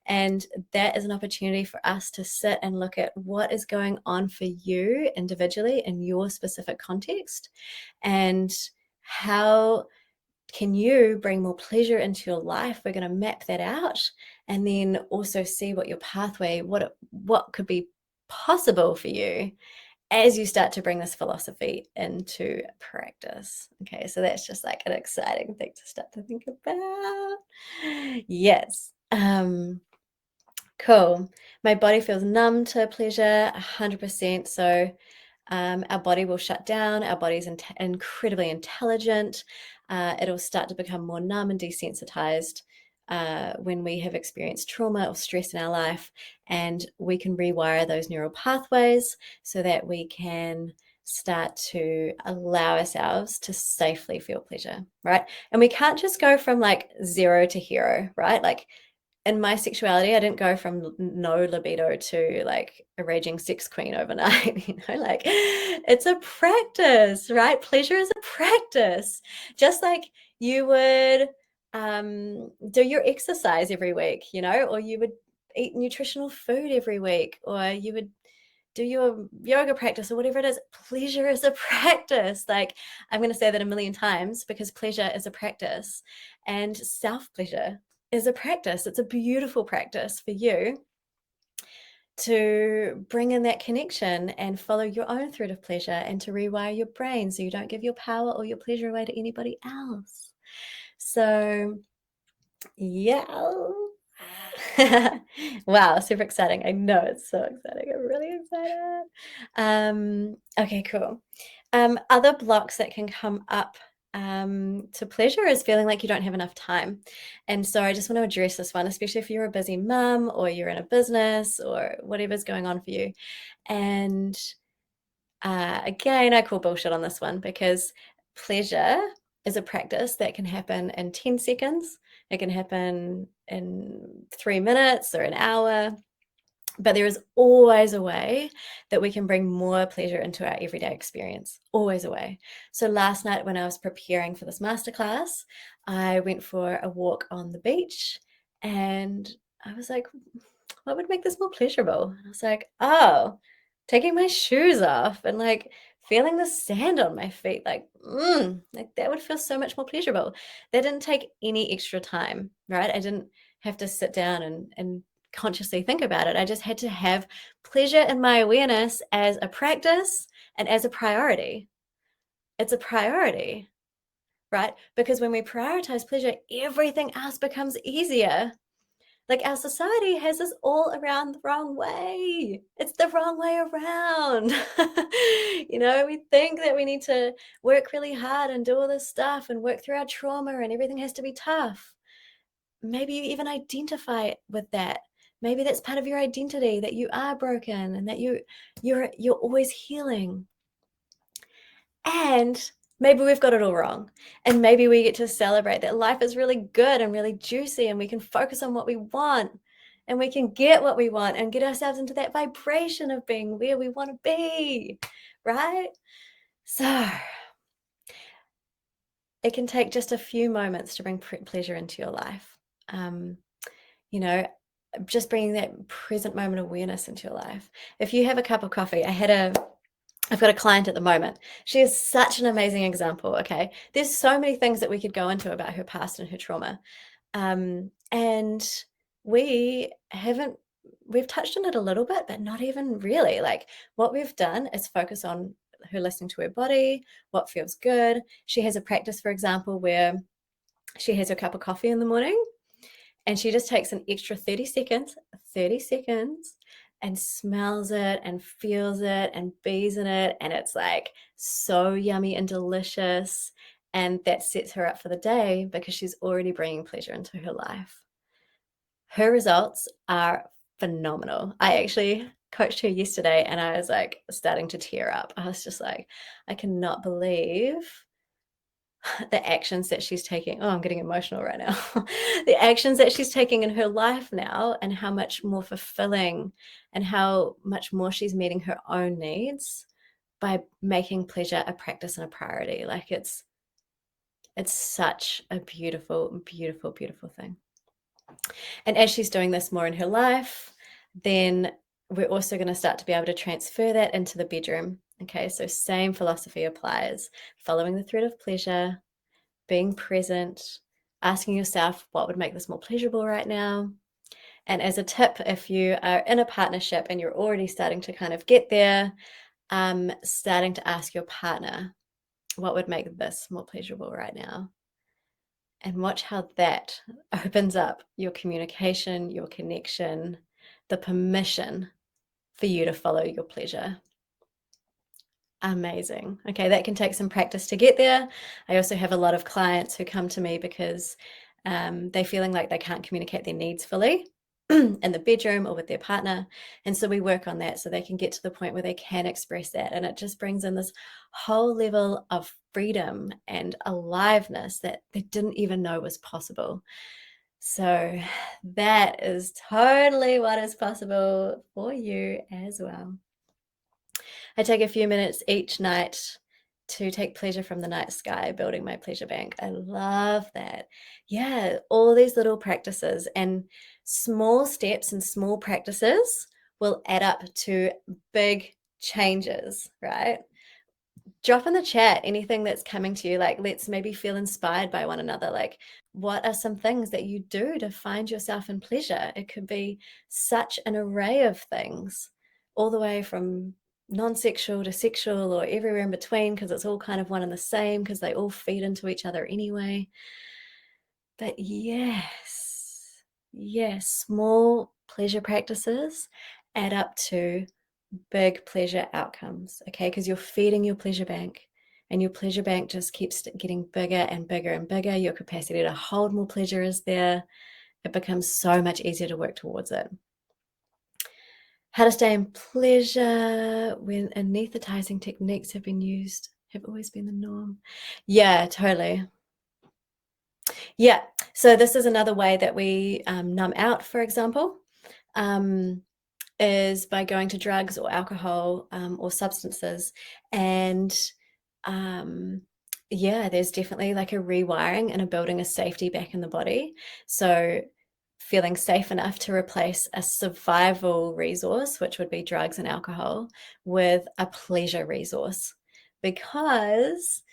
And that is an opportunity for us to sit and look at what is going on for you individually in your specific context, and how can you bring more pleasure into your life. We're going to map that out, and then also see what your pathway, what could be possible for you as you start to bring this philosophy into practice. Okay, so that's just like an exciting thing to start to think about. Yes. Cool. My body feels numb to pleasure 100%. So our body will shut down. Our body's incredibly intelligent. It'll start to become more numb and desensitized when we have experienced trauma or stress in our life, and we can rewire those neural pathways so that we can start to allow ourselves to safely feel pleasure, right? And we can't just go from like 0 to hero, right? Like, in my sexuality, I didn't go from no libido to like a raging sex queen overnight. Like, it's a practice, right? Pleasure is a practice. Just like you would do your exercise every week, or you would eat nutritional food every week, or you would do your yoga practice, or whatever it is. Pleasure is a practice. Like, I'm going to say that a million times, because pleasure is a practice, and self-pleasure is a practice. It's a beautiful practice for you to bring in that connection and follow your own thread of pleasure, and to rewire your brain so you don't give your power or your pleasure away to anybody else. So yeah. Wow, super exciting. I know, it's so exciting. I'm really excited. Okay, cool. Other blocks that can come up to pleasure is feeling like you don't have enough time. And so I just want to address this one, especially if you're a busy mum, or you're in a business, or whatever's going on for you. And again, I call bullshit on this one, because pleasure is a practice that can happen in 10 seconds. It can happen in 3 minutes or an hour. But there is always a way that we can bring more pleasure into our everyday experience. Always a way. So last night, when I was preparing for this masterclass, I went for a walk on the beach, and I was like, what would make this more pleasurable? And I was like, oh, taking my shoes off and like feeling the sand on my feet, like that would feel so much more pleasurable. That didn't take any extra time, right? I didn't have to sit down and consciously think about it. I just had to have pleasure in my awareness as a practice and as a priority. It's a priority, right? Because when we prioritize pleasure, everything else becomes easier. Like, our society has us all around the wrong way. It's the wrong way around. We think that we need to work really hard and do all this stuff and work through our trauma, and everything has to be tough. Maybe you even identify with that. Maybe that's part of your identity, that you are broken and that you're always healing. And maybe we've got it all wrong. And maybe we get to celebrate that life is really good and really juicy, and we can focus on what we want, and we can get what we want and get ourselves into that vibration of being where we want to be, right? So it can take just a few moments to bring pleasure into your life. You know, just bringing that present moment awareness into your life. If you have a cup of coffee, I've got a client at the moment. She is such an amazing example. Okay. There's so many things that we could go into about her past and her trauma. And we haven't, we've touched on it a little bit, but not even really. Like, what we've done is focus on her listening to her body, what feels good. She has a practice, for example, where she has her cup of coffee in the morning and she just takes an extra 30 seconds and smells it and feels it and bees in it. And it's like so yummy and delicious. And that sets her up for the day because she's already bringing pleasure into her life. Her results are phenomenal. I actually coached her yesterday and I was like starting to tear up. I was just like, I cannot believe the actions that she's taking. Oh, I'm getting emotional right now. The actions that she's taking in her life now, and how much more fulfilling and how much more she's meeting her own needs by making pleasure a practice and a priority. Like, it's such a beautiful, beautiful, beautiful thing. And as she's doing this more in her life, then we're also going to start to be able to transfer that into the bedroom. Okay, so same philosophy applies. Following the thread of pleasure, being present, asking yourself what would make this more pleasurable right now. And as a tip, if you are in a partnership and you're already starting to kind of get there, starting to ask your partner, what would make this more pleasurable right now? And watch how that opens up your communication, your connection, the permission for you to follow your pleasure. Amazing. Okay, that can take some practice to get there. I also have a lot of clients who come to me because they're feeling like they can't communicate their needs fully in the bedroom or with their partner. And so we work on that so they can get to the point where they can express that. And it just brings in this whole level of freedom and aliveness that they didn't even know was possible. So that is totally what is possible for you as well. I take a few minutes each night to take pleasure from the night sky, building my pleasure bank. I love that. Yeah, all these little practices and small steps and small practices will add up to big changes, right? Drop in the chat anything that's coming to you. Like, let's maybe feel inspired by one another. Like, what are some things that you do to find yourself in pleasure? It could be such an array of things, all the way from non-sexual to sexual or everywhere in between, because it's all kind of one and the same, because they all feed into each other anyway. But yes, small pleasure practices add up to big pleasure outcomes, okay? Because you're feeding your pleasure bank, and your pleasure bank just keeps getting bigger and bigger and bigger. Your capacity to hold more pleasure is there. It becomes so much easier to work towards it. How to stay in pleasure when anesthetizing techniques have always been the norm. Yeah, totally. Yeah, so this is another way that we numb out, for example. Is by going to drugs or alcohol or substances. And yeah, there's definitely like a rewiring and a building of safety back in the body. So feeling safe enough to replace a survival resource, which would be drugs and alcohol, with a pleasure resource, because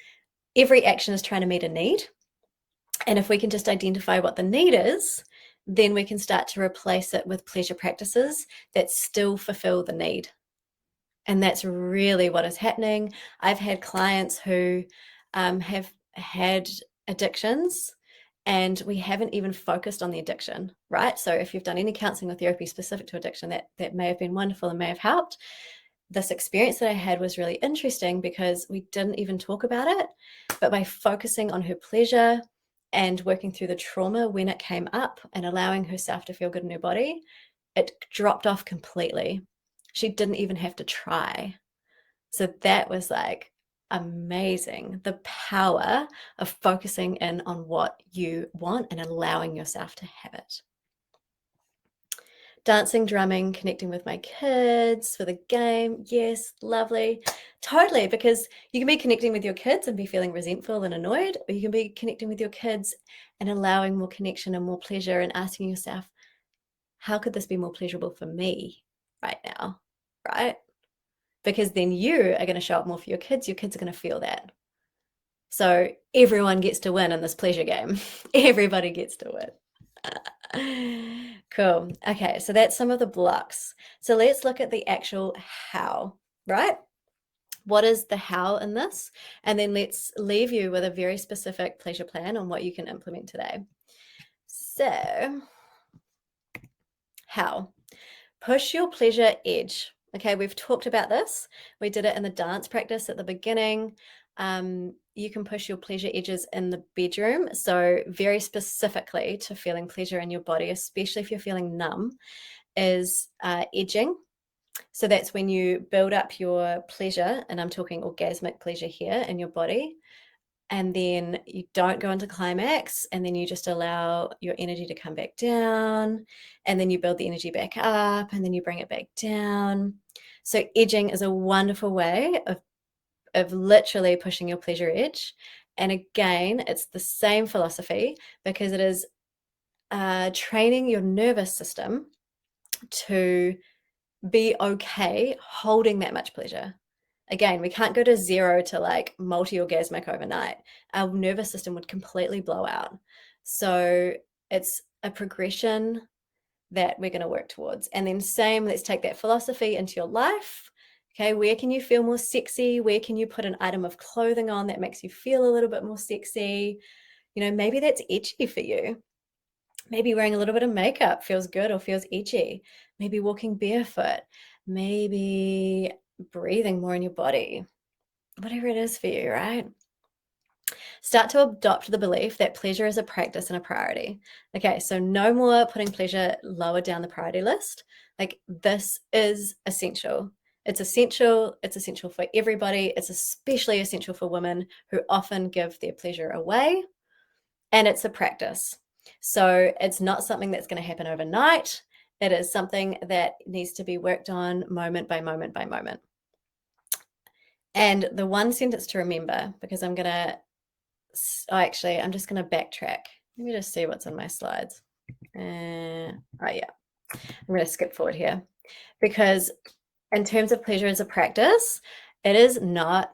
every action is trying to meet a need. And if we can just identify what the need is, then we can start to replace it with pleasure practices that still fulfill the need. And that's really what is happening. I've had clients who have had addictions, and we haven't even focused on the addiction, right? So if you've done any counseling or therapy specific to addiction, that may have been wonderful and may have helped. This experience that I had was really interesting because we didn't even talk about it, but by focusing on her pleasure and working through the trauma when it came up and allowing herself to feel good in her body, it dropped off completely. She didn't even have to try. So that was like amazing. The power of focusing in on what you want and allowing yourself to have it. Dancing, drumming, connecting with my kids for the game. Yes, lovely. Totally, because you can be connecting with your kids and be feeling resentful and annoyed, or you can be connecting with your kids and allowing more connection and more pleasure and asking yourself, how could this be more pleasurable for me right now, right? Because then you are going to show up more for your kids are going to feel that. So everyone gets to win in this pleasure game. Everybody gets to win. Cool. Okay, so that's some of the blocks. So let's look at the actual how, right? What is the how in this? And then let's leave you with a very specific pleasure plan on what you can implement today. So, how? Push your pleasure edge. Okay, we've talked about this. We did it in the dance practice at the beginning. You can push your pleasure edges in the bedroom. So very specifically to feeling pleasure in your body, especially if you're feeling numb, is edging. So that's when you build up your pleasure, and I'm talking orgasmic pleasure here in your body, and then you don't go into climax, and then you just allow your energy to come back down, and then you build the energy back up, and then you bring it back down. So edging is a wonderful way of literally pushing your pleasure edge. And again, it's the same philosophy, because it is training your nervous system to be okay holding that much pleasure. Again, we can't go to zero to like multi-orgasmic overnight. Our nervous system would completely blow out. So it's a progression that we're going to work towards. And then same, let's take that philosophy into your life. Okay, where can you feel more sexy? Where can you put an item of clothing on that makes you feel a little bit more sexy? You know, maybe that's edgy for you. Maybe wearing a little bit of makeup feels good or feels edgy. Maybe walking barefoot. Maybe breathing more in your body. Whatever it is for you, right? Start to adopt the belief that pleasure is a practice and a priority. Okay, so no more putting pleasure lower down the priority list. Like, this is essential. It's essential. It's essential for everybody. It's especially essential for women who often give their pleasure away. And it's a practice. So it's not something that's going to happen overnight. It is something that needs to be worked on moment by moment by moment. And the one sentence to remember, because I'm just going to backtrack. Let me just see what's on my slides. Yeah. I'm going to skip forward here, because in terms of pleasure as a practice, it is not,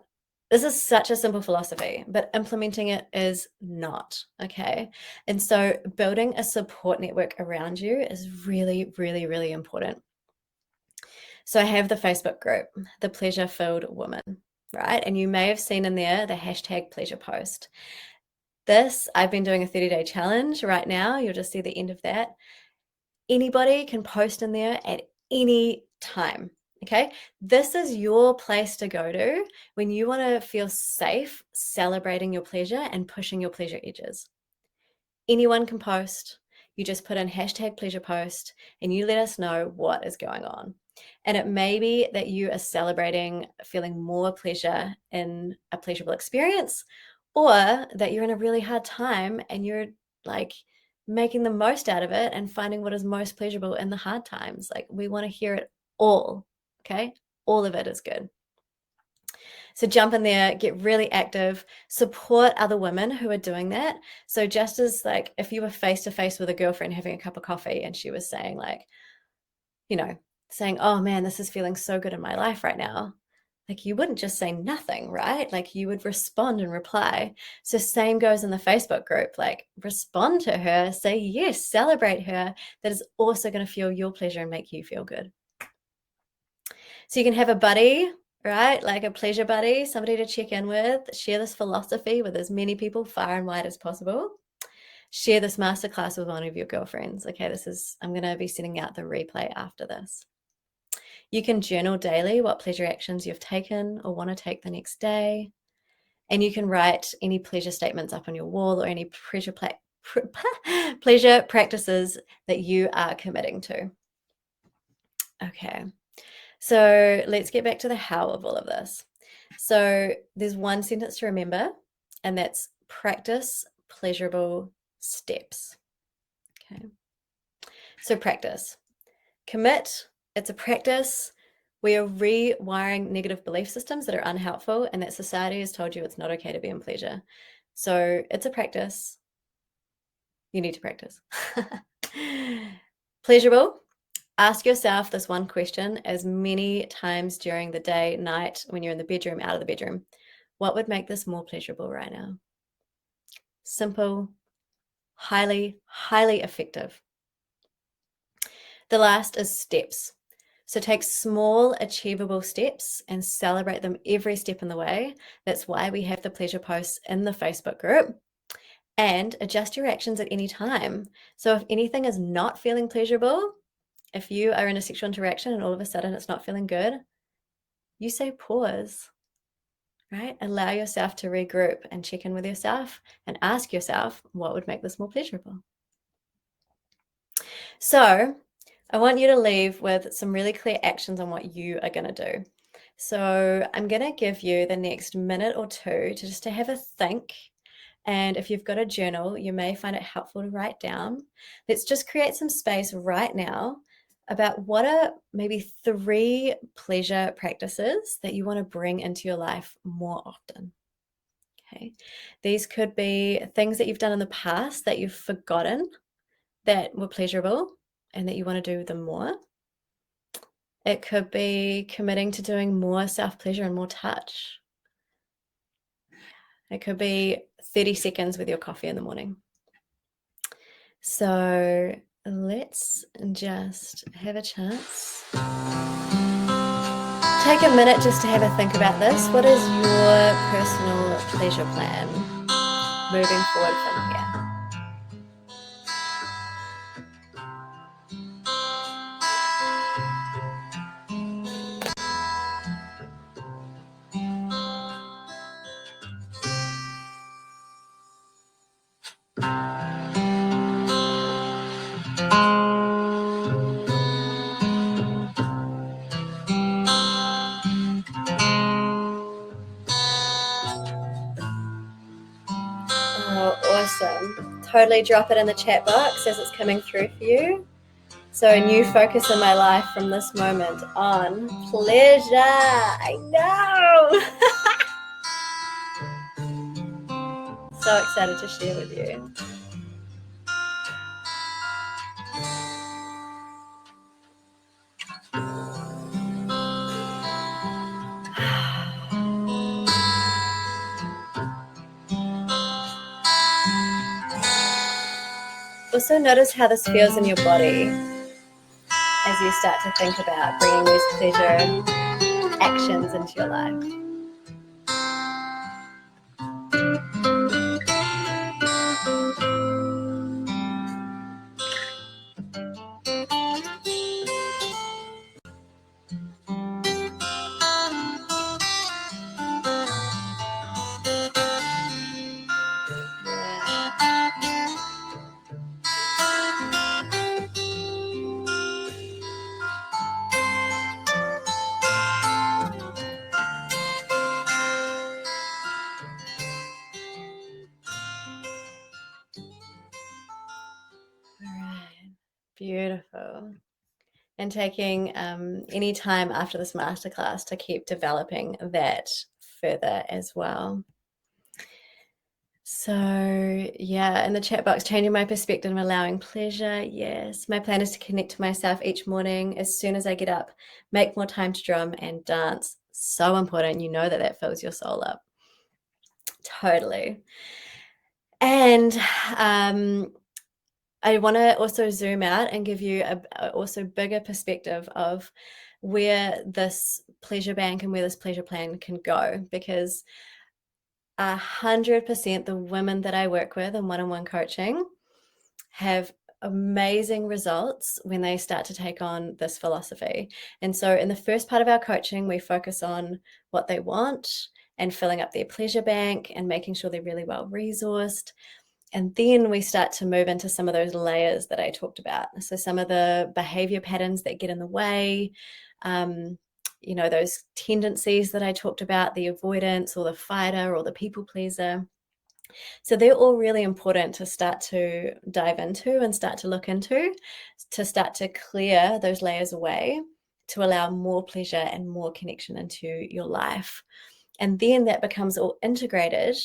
this is such a simple philosophy, but implementing it is not, okay? And so building a support network around you is really, really, really important. So I have the Facebook group, The Pleasure Filled Woman, right? And you may have seen in there the hashtag pleasure post. This, I've been doing a 30-day challenge right now. You'll just see the end of that. Anybody can post in there at any time. Okay, this is your place to go to when you want to feel safe celebrating your pleasure and pushing your pleasure edges. Anyone can post. You just put in hashtag pleasure post and you let us know what is going on. And it may be that you are celebrating feeling more pleasure in a pleasurable experience, or that you're in a really hard time and you're like making the most out of it and finding what is most pleasurable in the hard times. Like, we want to hear it all. Okay, all of it is good. So jump in there, get really active, support other women who are doing that. So just as like if you were face to face with a girlfriend having a cup of coffee and she was saying like, saying, oh man, this is feeling so good in my life right now. Like, you wouldn't just say nothing, right? Like, you would respond and reply. So same goes in the Facebook group, like respond to her, say yes, celebrate her. That is also going to fuel your pleasure and make you feel good. So you can have a buddy, right? Like a pleasure buddy, somebody to check in with, share this philosophy with as many people far and wide as possible. Share this masterclass with one of your girlfriends. Okay, I'm going to be sending out the replay after this. You can journal daily what pleasure actions you've taken or want to take the next day. And you can write any pleasure statements up on your wall or any pleasure practices that you are committing to. Okay, so let's get back to the how of all of this. So there's one sentence to remember, and that's practice pleasurable steps. Okay. So practice. Commit, it's a practice. We are rewiring negative belief systems that are unhelpful and that society has told you it's not okay to be in pleasure. So it's a practice. You need to practice. Pleasurable. Ask yourself this one question as many times during the day, night, when you're in the bedroom, out of the bedroom. What would make this more pleasurable right now? Simple, highly, highly effective. The last is steps. So take small, achievable steps and celebrate them every step in the way. That's why we have the pleasure posts in the Facebook group. And adjust your actions at any time. So if anything is not feeling pleasurable, if you are in a sexual interaction and all of a sudden it's not feeling good, you say pause, right? Allow yourself to regroup and check in with yourself and ask yourself, what would make this more pleasurable? So I want you to leave with some really clear actions on what you are going to do. So I'm going to give you the next minute or two to just to have a think. And if you've got a journal, you may find it helpful to write down. Let's just create some space right now about what are maybe 3 pleasure practices that you want to bring into your life more often. Okay. These could be things that you've done in the past that you've forgotten that were pleasurable and that you want to do them more. It could be committing to doing more self-pleasure and more touch. It could be 30 seconds with your coffee in the morning. So let's just have a chance. Take a minute just to have a think about this. What is your personal pleasure plan moving forward from here? Oh, awesome. Totally drop it in the chat box as it's coming through for you. So a new focus in my life from this moment on pleasure. I know. So excited to share with you. Also notice how this feels in your body as you start to think about bringing these pleasure actions into your life. Beautiful. And taking any time after this masterclass to keep developing that further as well. So yeah, in the chat box, changing my perspective and allowing pleasure. Yes, my plan is to connect to myself each morning as soon as I get up, make more time to drum and dance. So important. You know that fills your soul up. Totally. And I want to also zoom out and give you a also bigger perspective of where this pleasure bank and where this pleasure plan can go, because 100% the women that I work with in one-on-one coaching have amazing results when they start to take on this philosophy. And so in the first part of our coaching, we focus on what they want and filling up their pleasure bank and making sure they're really well resourced. And then we start to move into some of those layers that I talked about. So some of the behavior patterns that get in the way, you know, those tendencies that I talked about, the avoidance or the fighter or the people pleaser. So they're all really important to start to dive into and start to look into, to start to clear those layers away, to allow more pleasure and more connection into your life. And then that becomes all integrated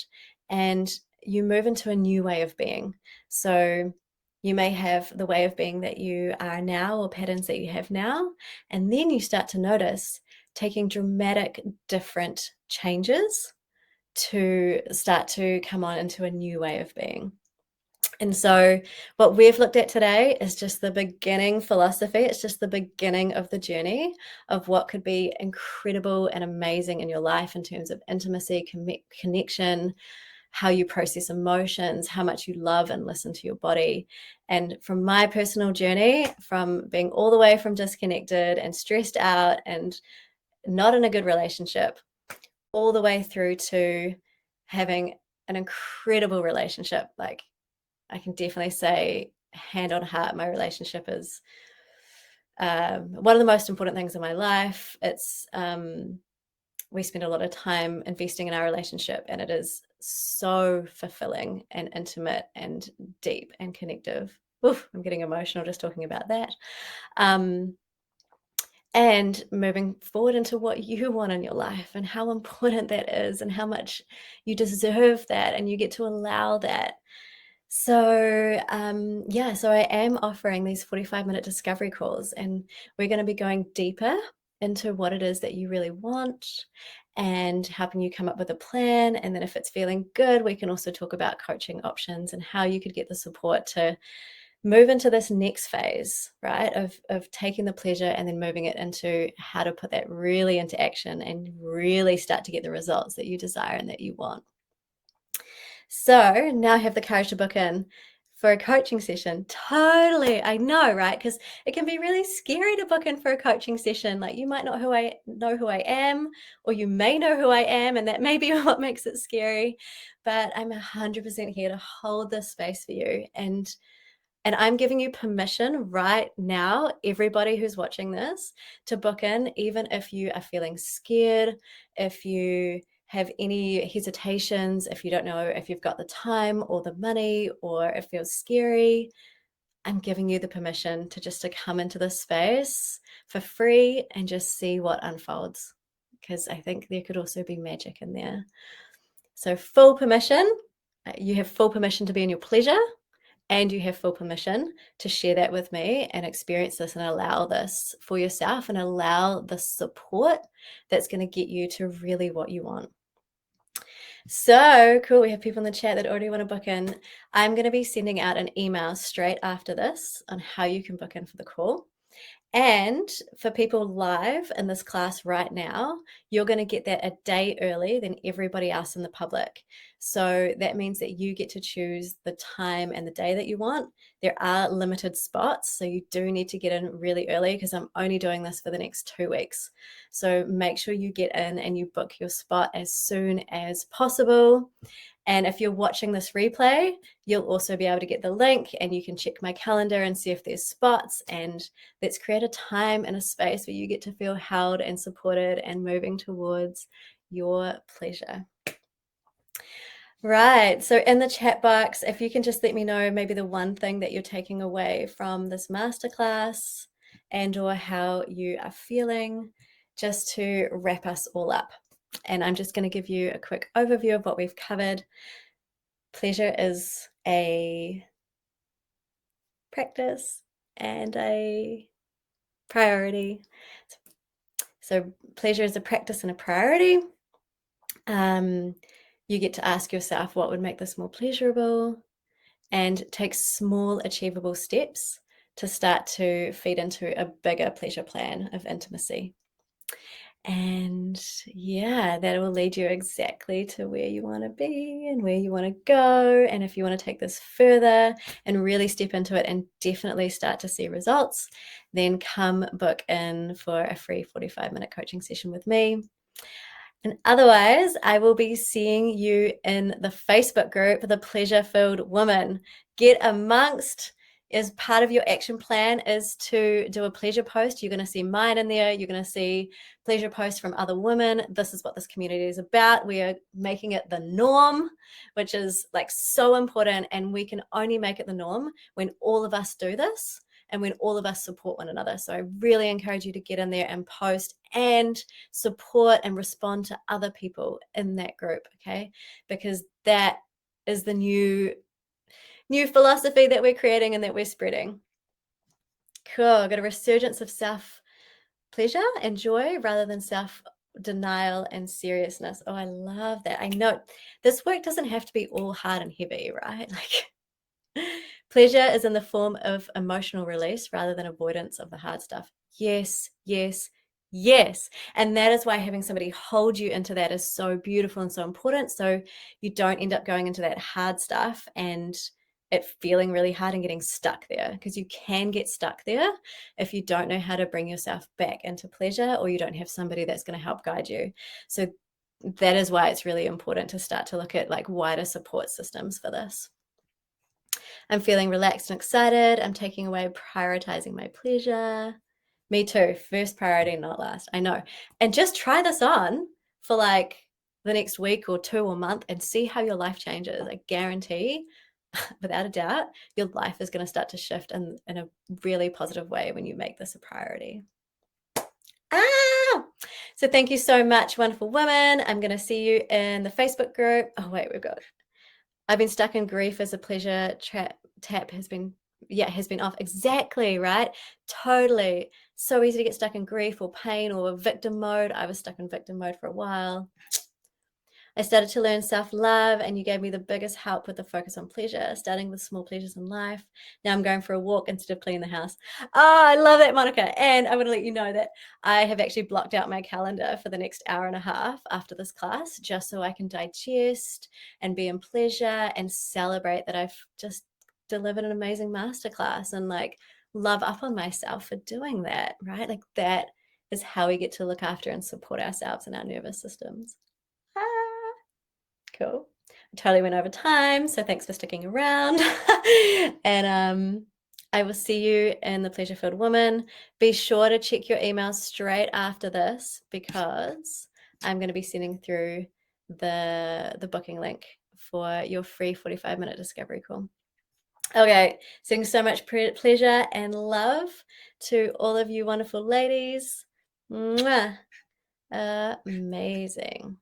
and you move into a new way of being. So you may have the way of being that you are now or patterns that you have now. And then you start to notice taking dramatic different changes to start to come on into a new way of being. And so what we've looked at today is just the beginning philosophy. It's just the beginning of the journey of what could be incredible and amazing in your life in terms of intimacy, connection, how you process emotions, how much you love and listen to your body. And from my personal journey, from being all the way from disconnected and stressed out and not in a good relationship, all the way through to having an incredible relationship. Like, I can definitely say, hand on heart, my relationship is one of the most important things in my life. It's we spend a lot of time investing in our relationship, and it is so fulfilling and intimate and deep and connective. Oof, I'm getting emotional just talking about that. And moving forward into what you want in your life and how important that is and how much you deserve that and you get to allow that. So yeah, so I am offering these 45-minute discovery calls, and we're going to be going deeper into what it is that you really want and helping you come up with a plan. And then if it's feeling good, we can also talk about coaching options and how you could get the support to move into this next phase, right, of taking the pleasure and then moving it into how to put that really into action and really start to get the results that you desire and that you want. So now I have the courage to book in for a coaching session. Totally. I know, right? Because it can be really scary to book in for a coaching session. Like, you might not know who I am, or you may know who I am, and that may be what makes it scary. But I'm 100% here to hold this space for you. And I'm giving you permission right now, everybody who's watching this, to book in, even if you are feeling scared, if you have any hesitations, if you don't know if you've got the time or the money, or it feels scary. I'm giving you the permission to come into this space for free and just see what unfolds, because I think there could also be magic in there. So full permission. You have full permission to be in your pleasure. And you have full permission to share that with me and experience this and allow this for yourself and allow the support that's going to get you to really what you want. So cool. We have people in the chat that already want to book in. I'm going to be sending out an email straight after this on how you can book in for the call. And for people live in this class right now, you're going to get that a day early than everybody else in the public. So that means that you get to choose the time and the day that you want. There are limited spots, so you do need to get in really early, because I'm only doing this for the next 2 weeks. So make sure you get in and you book your spot as soon as possible. And if you're watching this replay, you'll also be able to get the link, and you can check my calendar and see if there's spots. And let's create a time and a space where you get to feel held and supported and moving towards your pleasure. Right. So in the chat box, if you can just let me know maybe the one thing that you're taking away from this masterclass, and or how you are feeling, just to wrap us all up. And I'm just going to give you a quick overview of what we've covered. Pleasure is a practice and a priority. So pleasure is a practice and a priority. You get to ask yourself, what would make this more pleasurable? And take small, achievable steps to start to feed into a bigger pleasure plan of intimacy. And yeah, that will lead you exactly to where you want to be and where you want to go. And if you want to take this further and really step into it and definitely start to see results, then come book in for a free 45-minute coaching session with me. And otherwise, I will be seeing you in the Facebook group, The Pleasure Filled Woman. Get amongst, as part of your action plan is to do a pleasure post. You're going to see mine in there. You're going to see pleasure posts from other women. This is what this community is about. We are making it the norm, which is like so important. And we can only make it the norm when all of us do this and when all of us support one another. So I really encourage you to get in there and post and support and respond to other people in that group, okay? Because that is the new philosophy that we're creating and that we're spreading. Cool. Got a resurgence of self-pleasure and joy rather than self-denial and seriousness. Oh, I love that. I know this work doesn't have to be all hard and heavy, right? Like pleasure is in the form of emotional release rather than avoidance of the hard stuff. Yes, yes, yes. And that is why having somebody hold you into that is so beautiful and so important. So you don't end up going into that hard stuff and it feeling really hard and getting stuck there, because you can get stuck there if you don't know how to bring yourself back into pleasure, or you don't have somebody that's going to help guide you. So that is why it's really important to start to look at like wider support systems for this. I'm feeling relaxed and excited. I'm taking away prioritizing my pleasure. Me too. First priority, not last. I know. And just try this on for like the next week or 2 or month and see how your life changes. I guarantee, without a doubt, your life is going to start to shift in a really positive way when you make this a priority. So thank you so much, wonderful women. I'm going to see you in the Facebook group. Oh, wait, I've been stuck in grief as a pleasure tap has been off. Exactly, right? Totally. So easy to get stuck in grief or pain or victim mode. I was stuck in victim mode for a while. I started to learn self-love, and you gave me the biggest help with the focus on pleasure, starting with small pleasures in life. Now I'm going for a walk instead of cleaning the house. Oh, I love that, Monica. And I want to let you know that I have actually blocked out my calendar for the next hour and a half after this class, just so I can digest and be in pleasure and celebrate that I've just delivered an amazing masterclass and like love up on myself for doing that, right? Like that is how we get to look after and support ourselves and our nervous systems. Cool. I totally went over time, so thanks for sticking around. And I will see you in the Pleasure Filled Woman. Be sure to check your emails straight after this, because I'm going to be sending through the booking link for your free 45-minute discovery call. Okay, sending so much pleasure and love to all of you wonderful ladies. Mwah. Amazing.